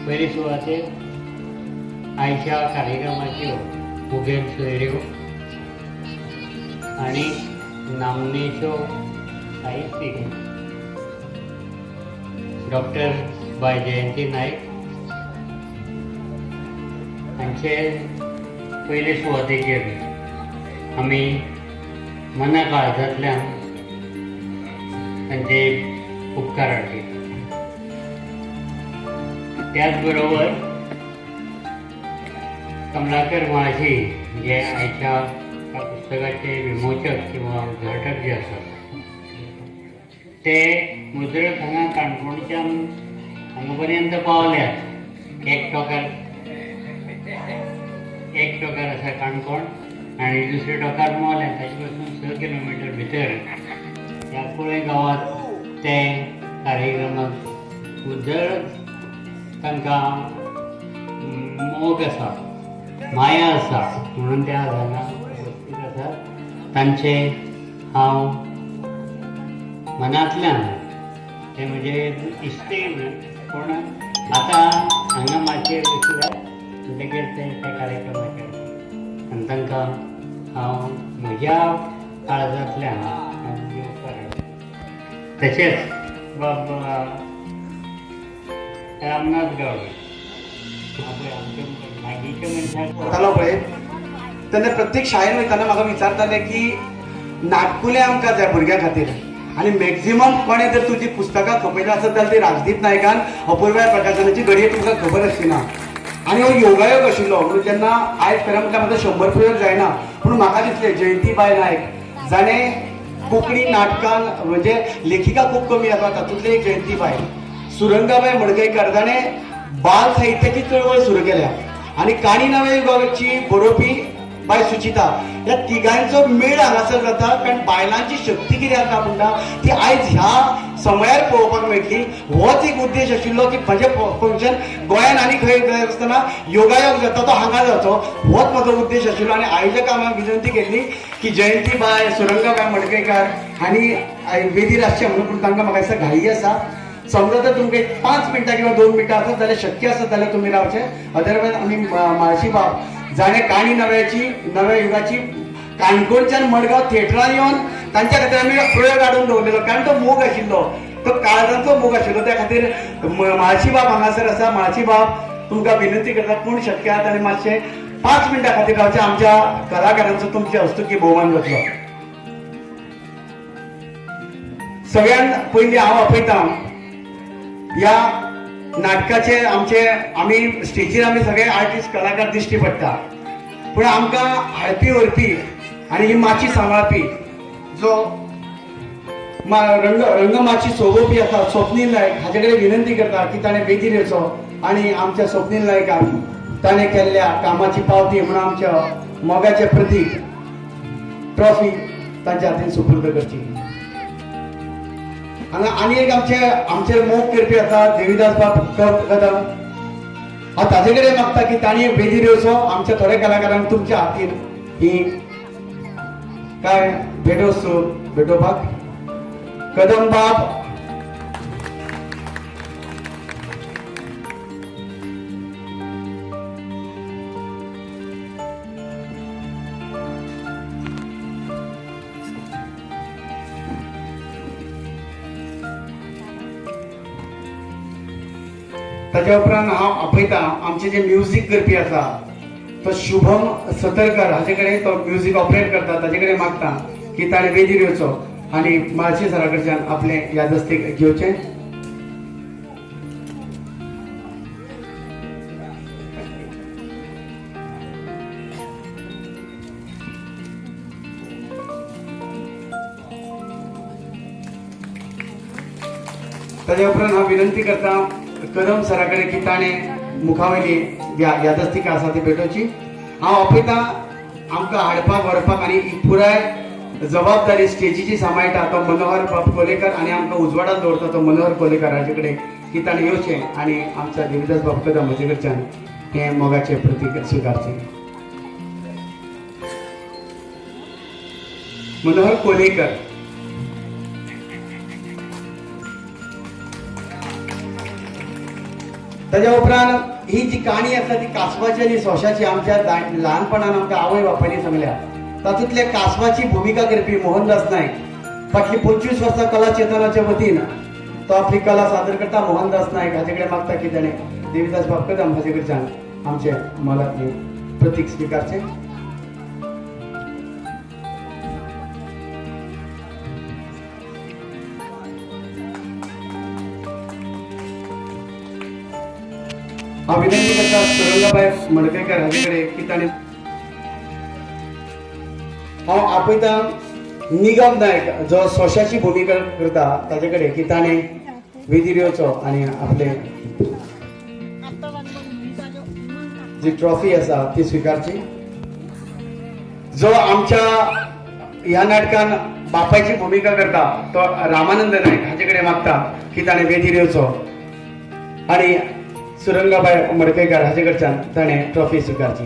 पयली सुवातेर आयच्या कार्यक्रमाच्यो मुखेल सोयऱ्यो आनी नामनेच्यो साहित्यीक डॉक्टर बाय जयंती नायक हांचे पयले सुवातेचेर आमी मना काळजांतल्यान तांचे उपकार आठयता. त्याच बरोबर कमलाकर महाशी जे आयच्या ह्या पुस्तकाचे विमोचक किंवा उद्घाटक जे आसात ते मुजरत हांगा काणकोणच्यान हांगा पर्यंत पावल्यात. एक टोकार आसा काणकोण आनी दुसरे टोकार मोल्या, ताचे पासून 6 किलोमिटर भितर ह्या कुळे गांवांत ते कार्यक्रमाक उजळ तांकां मोग आसा, माया आसा म्हणून त्या हांगा उपस्थित आसात. तांचे हांव मनांतल्यान ते म्हणजे इश्टीक न्हय पूण आतां हांगा माचयेर बशिल्ले म्हणटकीर ते कार्यक्रमाचेर आनी तांकां हांव म्हज्या काळजांतल्यान तशेंच बाब रामनाथ गावडे आमचे लागींचे मनशाक वतालो पळय तेन्ना प्रत्येक शाळेन वयताना म्हाका विचारताले की नाटकुलें आमकां जाय भुरग्यां खातीर आनी मॅक्झिमम कोणें जर तुजी पुस्तकां खपयलीं आसत जाल्यार ती राजदीप नायकान अपुर्बाय प्रकाशनाची घडये तुमकां खबर आसची आनी हो योगायोग आशिल्लो म्हणून जेन्ना आयज खरें म्हटल्यार म्हाका 100 प्रयोग जायना पूण म्हाका दिसलें जयंतीबाय नायक जाणें कोंकणी नाटकान म्हणजे लेखिका खूब कमी आसा तातूंतली एक जयंतीबाय. सुरंगाबाई मडकयकार जाणें बाल साहित्याची चळवळ सुरू केल्या आनी काणी नव्या युगाची बरोवपी बाय सुचिता ह्या तिगांचो मेळ हांगासर जाता. कारण बायलांची शक्ती कितें आसा म्हणटा ती आयज ह्या समयार पळोवपाक मेळटली. होच एक उद्देश आशिल्लो की म्हजें फंक्शन गोंयान आनी खंय जाय आसतना योगायोग जाता तो हांगा जावचो, होच म्हजो उद्देश आशिल्लो. आनी आयोजकांक हांवें विनंती केल्ली की जयंतीबाय सुरंगाबाई मडकयकार हांणी वेदीर आसचें म्हणून, पूण तांकां म्हाका दिसता घाई आसा. समजा जर तुमकां 5 मिनटां किंवा 2 मिनटां आसत जाल्यार शक्य आसत जाल्यार तुमी रावचे. अदरवायज आमी म्हाळशी बाब जाणें काणी नव्या युगाची काणकोणच्यान मडगांव थिएटरान येवन तांच्या खातीर आमी प्रयोग हाडून दवरलेलो. कारण तो मोग आशिल्लो, तो काळजांचो मोग आशिल्लो. त्या खातीर म्हाळशी बाब हांगासर आसा. म्हाळशी बाब तुमकां विनंती करता पूण शक्य आसा आनी मातशें 5 मिनटां खातीर रावचे. आमच्या कलाकारांचो तुमचे हस्तुकी भोवमान जातलो. सगळ्यान पयलीं हांव आपयतां ह्या नाटकाचे आमी स्टेजीर आमी सगळे आर्टिस्ट कलाकार दिश्टी पडटा पूण आमकां हाडपी व्हरपी आनी ही माची सांबाळपी जो रंगमाची सोबोवपी आसा स्वप्नील नायक हाचे कडेन विनंती करता की ताणें वेदीर येवचो आनी आमच्या स्वप्नील नायकाक ताणें केल्ल्या कामाची पावती म्हणून आमच्या मोगाचें प्रतीक ट्रॉफी तांच्या हातीन सुपूर्द करची. हांगा आनी एक आमचे मोग करपी आसा देविदास बाब कदम. हांव ताजे कडेन मागता की तांणी वेदीर येवचो. आमच्या थोड्या कलाकारांक तुमच्या हातीन ही काय भेटवस्तू भेटोवपाक. कदम बाब ताच्या उपरांत हांव आपयतां आमचे जे म्युजीक करपी आसा तो शुभम सतरकर हाजे कडेन तो म्युजीक ऑपरेट करता. ताजे कडेन मागता की ताणें वेदीर येवचो आनी म्हाळशी सरा कडच्यान आपले यादस्तीक घेवचें. ताच्या उपरांत हांव विनंती करता कदम सरा कडेन की ताणें मुखावयली यादस्तीक आसा ती भेटोवची. हांव आपयतां आमकां हाडपाक व्हरपाक आनी ही पुराय जबाबदारी स्टेजीची सांबाळटा तो मनोहर बाब कोलेकर आनी आमकां उजवाडांत दवरता तो मनोहर कोलेकर हाजे कडेन की ताणें येवचें आनी आमच्या देविदास बाब कदम हाजे कडच्यान हें मोगाचें प्रतीक स्विकारचें. मनोहर कोलेकर. ताच्या उपरांत ही जी काणी आसा ती कासवाची आनी सोशाची आमच्या ल्हानपणान आमकां आवय बापायनी सांगल्या. तातूंतले कासवाची भुमिका करपी मोहनदास नायक फाटली 25 वर्सां कला चेतनाच्या वतीन तो आपली कला सादर करता. मोहनदास नायक हाचे कडेन मागता की ताणें देविदास बापकदम हाचे कडच्यान आमचे मोलाचे प्रतीक स्विकारचे. हांव विनंती करता सुरंगाबाई मडकयकर हाचे कडेन की ताणें हांव आपयता निगम नायक जो सोशाची भुमिका करता ताचे कडेन की ताणें वेदीर येवचो आनी आपले जी ट्रॉफी आसा ती स्विकारची. जो आमच्या ह्या नाटकान बापायची भुमिका करता तो रामानंद नायक हाचे कडेन मागता की ताणें वेदीर येवचो आनी सुरंगाबाई मडकयकर हाचे कडच्यान ताणें ट्रॉफी स्विकारची.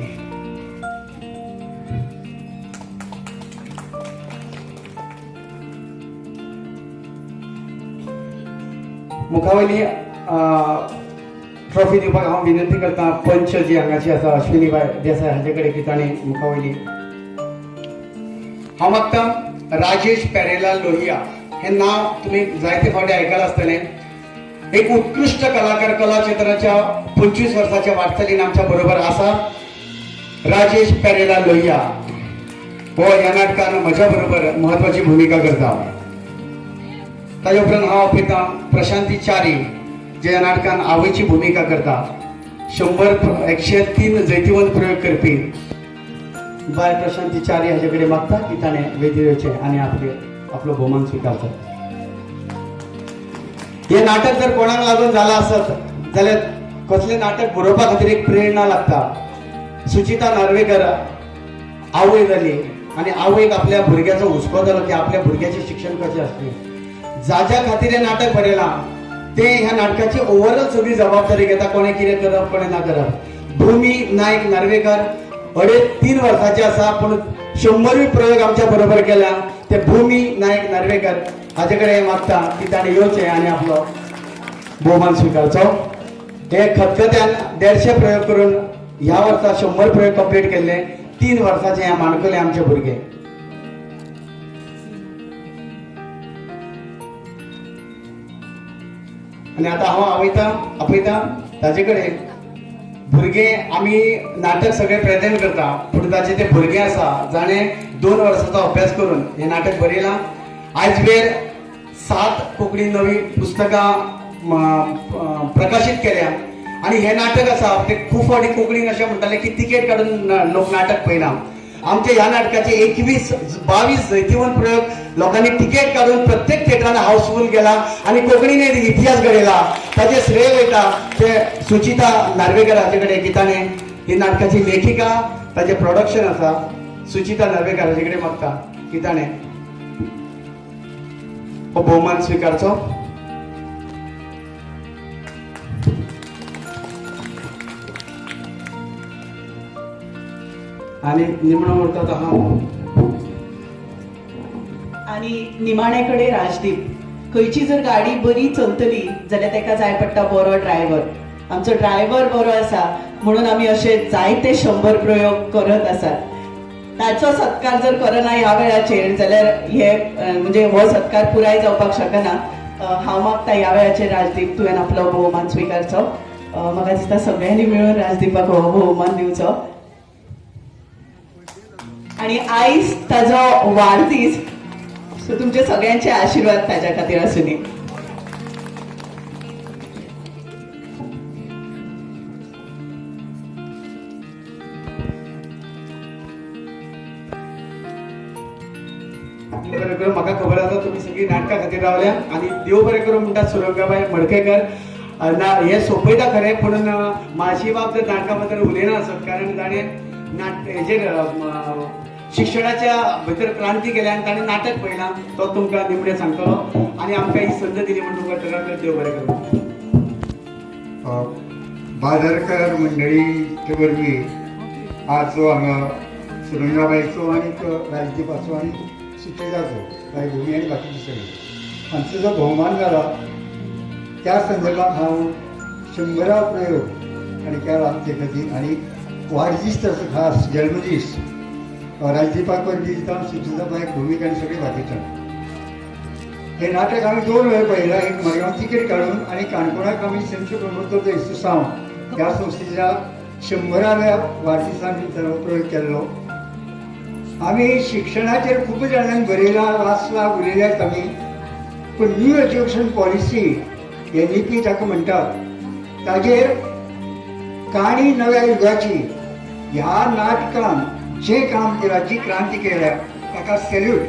मुखावयली ट्रॉफी दिवपाक हांव विनंती करता पंच जी हांगाची आसा अश्विनीबाई देसाय हाचे कडेन की ताणें मुखावयली. हांव मागता राजेश पेरेलाल लोहिया. हें नांव तुमी जायते फावटी आयकलां आसतलें. एक उत्कृष्ट कलाकार कला क्षेत्राच्या 25 वर्साच्या वाटचालीन आमच्या बरोबर आसा. राजेश पेरेलाल लोहिया हो ह्या नाटकान म्हज्या बरोबर म्हत्वाची भुमिका करता. ताचे उपरांत हांव आपयता प्रशांती च्यारी जे ह्या नाटकान आवयची भुमिका करता. 103 जैतिवंत प्रयोग करपी बाय प्रशांती च्यारी हाचे कडेन मागता की ताणें वेदीर येवचें आनी आपलो भोवमान स्विकारचो. हे नाटक जर कोणाक लागून जालां आसत जाल्यार कसलें नाटक बरोवपा खातीर एक प्रेरणा लागता. सुचिता नार्वेकर आवय जाली आनी आवयक आपल्या भुरग्याचो हुस्को जालो की आपल्या भुरग्याचें शिक्षण कशें आसलें. जाच्या खातीर हें नाटक बरयलां ते ह्या नाटकाची ओवरऑल सगळी जबाबदारी घेता. कोणें कितें करप कोणें ना करप. भूमी नायक नार्वेकर 3.5 वर्साचे आसा पूण 100वी प्रयोग आमच्या बरोबर केल्या. ते भूमी नायक नार्वेकर हाचे कडेन मागता की ताणें येवचें आनी आपलो भोवमान स्विकारचो. हे खतखत्यान 150 प्रयोग करून ह्या वर्सा 100 प्रयोग कंप्लीट केल्ले. 3 वर्साचे हे माणकुले आमचे भुरगे. आनी आतां हांव आपयता ताचे कडेन भुरगे आमी नाटक सगळें प्रेझेंट करता पूण ताचे ते भुरगे आसा जाणें 2 वर्सांचो अभ्यास करून हें नाटक बरयलां. आयज वेर 7 कोंकणी नवी पुस्तकां प्रकाशीत केल्या आनी हें नाटक आसा ते खूब फावटी कोंकणीन अशें म्हणटाले की तिकेट काडून लोक नाटक पळयना. आमच्या ह्या नाटकाचे 22 जैतिवंत प्रयोग लोकांनी तिकेट काढून प्रत्येक थिएटरान हाऊसफुल केला आणि कोंकणीने इतिहास घडयला. ताचे श्रेय वयता ते सुचिता नार्वेकर हाचे कडेन की ताणें ही नाटकाची लेखिका ताचे प्रोडक्शन आसा. सुचिता नार्वेकर हाचे कडेन मागता की ताणें हो भोवमान स्विकारचो. आणि निमणो म्हणटा हांव आणि निमाणेकडे राजदीप. खंयची जर गाडी बरी चलतली जाल्यार ताका जाय पडटा बरो ड्रायव्हर. आमचो ड्रायव्हर बरो आसा म्हणून आमी अशे जायते 100 प्रयोग करत आसात. ताचो सत्कार जर करना ह्या वेळाचेर जाल्यार हे म्हणजे हो सत्कार पुराय जावपाक शकना. हांव मागता ह्या वेळाचेर राजदीप तुवें आपलो भोवमान स्विकारचो. म्हाका दिसता सगळ्यांनी मेळून राजदीपाक हो भोवमान दिवचो. आणि आयज ताजो वाडदीस सो तुमचे सगळ्यांचे आशीर्वाद ताच्या खातीर आसूं दी. बरें करून म्हाका खबर आसा तुमी सगळीं नाटका खातीर रावल्या आणि देव बरें करून म्हणटा सुरंगाबाई मडकयकर. हे सोपयता खरें पूण माळशी बाब जर नाटका बद्दल उलयना आसत कारण ताणें हेजेर शिक्षणाच्या भितर क्रांती केल्या आनी ताणें नाटक पळयलां तो तुमकां निमणें सांगतलो आनी आमकां ही संद दिली म्हणून तुमकां देव बरें करूं. बाजारकार मंडळीचे वरवीं आज जो हांगा सुरंगाबाईचो आनी राजदीपाचो आनी सुचेताचो बाय भुमी आनी बाकीचे सगळे आमचो जो भोवमान जालो त्या संदर्भात हांव 100 प्रयोग आनी केला आमचे खातीर आनी वाडदीस ताचो खास जल्मदीस राजदीपाक परबी दिता सुचेताबाई भुमीक आनी सगळे बाकीच्यांक. हे नाटक आम्ही 2 वेळ पळयलां, एक मडगांव तिकेट काडून आनी काणकोणाक आमी सेंट्रल प्रमोटर इस्सांव ह्या संस्थेच्या 100व्या वाडदिसांनी प्रयोग केल्लो. आमी शिक्षणाचेर खूब जाणांनी बरयलां, वाचलां, उलयल्यात आमी, पूण न्यू एज्युकेशन पॉलिसी NEP ताका म्हणटात ताजेर काणी नव्या युगाची ह्या नाटकान जे काम केलां, जी क्रांती केल्या ताका सॅल्यूट.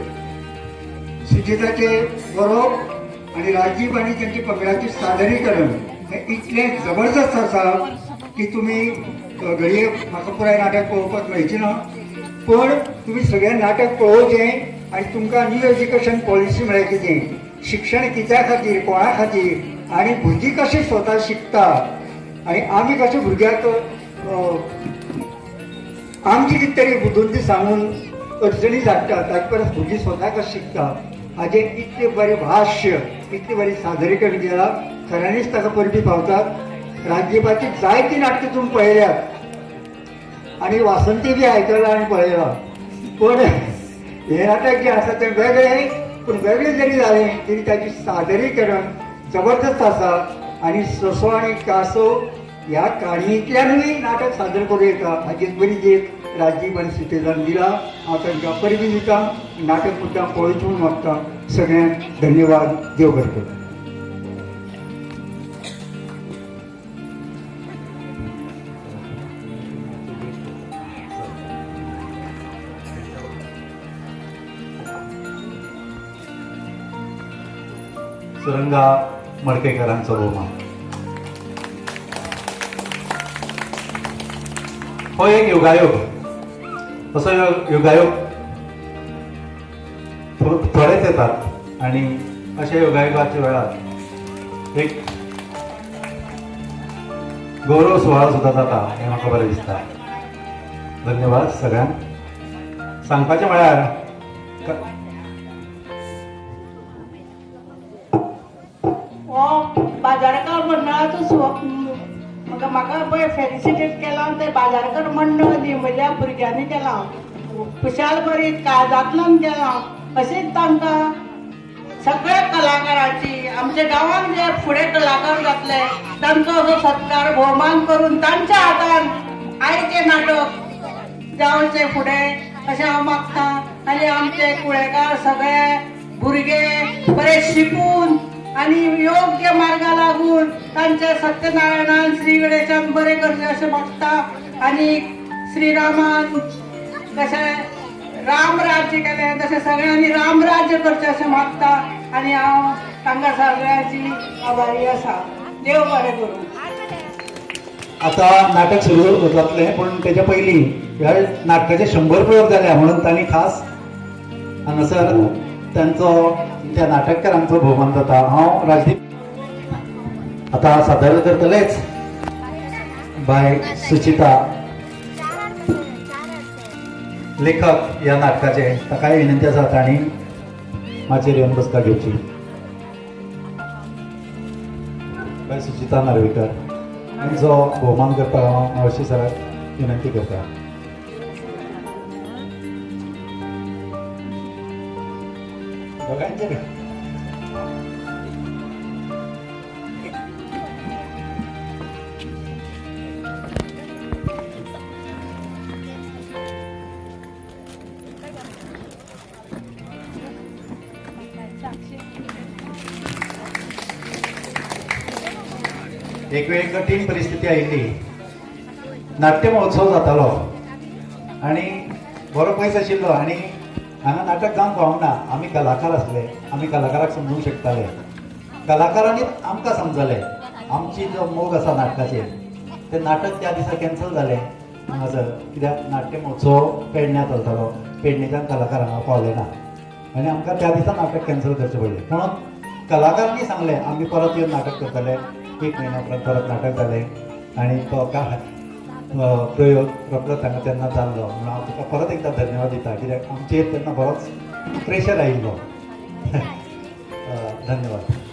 सुचेताचे बरोवप आनी राजीव आनी तांचे पंगडाचें सादरीकरण हें इतलें जबरदस्त आसा की तुमी घडये म्हाका पुराय नाटक पळोवपाक मेळचें ना, पण तुमी सगळें नाटक पळोवचें आनी तुमकां न्यू एज्युकेशन पॉलिसी म्हळ्यार कितें, शिक्षण कित्या खातीर, कोणा खातीर आनी भुरगीं कशीं स्वता शिकता आनी आमी कशें भुरग्याक आमची कितें तरी बुद्धी सांगून अडचणी धाडटा ताचे परस भुरगीं स्वता कशें शिकता हाजें इतलें बरें भाश्य, इतलें बरें सादरीकरण केलां. खऱ्यांनीच ताका परबी पावतात. राजदीपाची जायतीं नाटकां तुमी पळयल्यात आनी वासंती बी आयकलां आनी पळयलां, पण हें नाटक जें आसा तें वेगळें, पूण वेगळें जरी जालें तरी ताचें सादरीकरण जबरदस्त आसा. आनी सोसो आनी कासो ह्या काणयेंतल्यानूय नाटक सादर करूं येता हाची बरी देख राजदीप आनी सुचेतान दिला. हांव तांकां परबी दिता. नाटक मुद्दाम पळोवचें म्हूण मागता. सगळ्यांक धन्यवाद. देव बरें करूं. सुरंगा मडकेकरांचो भोवमान. हो एक योगायोग. असो योगायोग थोडेच येतात आणि अशा योगायोगाच्या वेळार एक गौरव सुवाळो सुद्धा जाता हें म्हाका बरें दिसता. धन्यवाद सगळ्यांक. सांगपाचें म्हळ्यार हो बाजारकार मंडळाचो म्हाका पळय फेलिसिटेट केला ते बाजारकार मंडळ निमल्या भुरग्यांनी केला, खुशाल बरी काळजांतल्यान केला. अशीच तांकां सगळ्या कलाकारांची आमच्या गांवांत जे फुडें कलाकार जातले तांचो असो सत्कार भोवमान करून तांच्या हातान आयचें नाटक जावचें फुडें अशें हांव मागतां. आनी आमचे कुळेकार सगळे भुरगे बरे शिकून आनी योग्य मार्गा लागून तांचे सत्यनारायणान श्री गणेशान बरें करचें अशें मागता. आनी श्रीरामान कशें राम राज्य केलें तशें सगळ्यांनी राम राज्य करचें अशें मागता. आनी हांव तांकां सगळ्यांची आभारी आसा. देव बरें करूं. आता नाटक सुरू जातलें, पण तेच्या पयलीं ह्या नाटकाचे 100 प्रयोग जाल्या म्हणून तांणी खास हांगासर त्यांचो त्या नाटककारांचो भोवमान जाता. हांव राजदीप आता सादर करतलेच बाय सुचिता लेखक ह्या नाटकाचे. ताकाय विनंती आसा तांणी माचयेर येवन बसका घेवची. बाय सुचिता नार्वेकर हांचो भोवमान करपाक हांव अशी सराक विनंती करता. दोगांयचेर एक वेळ कठीण परिस्थिती आयिल्ली. नाट्य महोत्सव जातालो आनी बरो पयस आशिल्लो आनी हांगा नाटक जावंक पावना. आमी कलाकार आसले, आमी कलाकाराक समजूंक शकताले. कलाकारांनी आमकां समजलें आमची जो मोग आसा नाटकाचेर तें नाटक त्या दिसा कॅन्सल जालें हांगासर, कित्याक नाट्य महोत्सव पेडण्यां चलतालो. पेडणेच्यान कलाकार हांगा पावले ना आनी आमकां त्या दिसा नाटक कॅन्सल करचें पडलें. म्हणून कलाकारांनी सांगलें आमी परत येवन नाटक करतले. 1 म्हयन्या उपरांत परत नाटक जालें आनी तो प्रयोग रोखडोच हांगा तेन्ना जाल्लो. म्हणून हांव तुका परत एकदां धन्यवाद दिता, कित्याक आमचेर तेन्ना बरोच प्रेशर आयिल्लो धन्यवाद.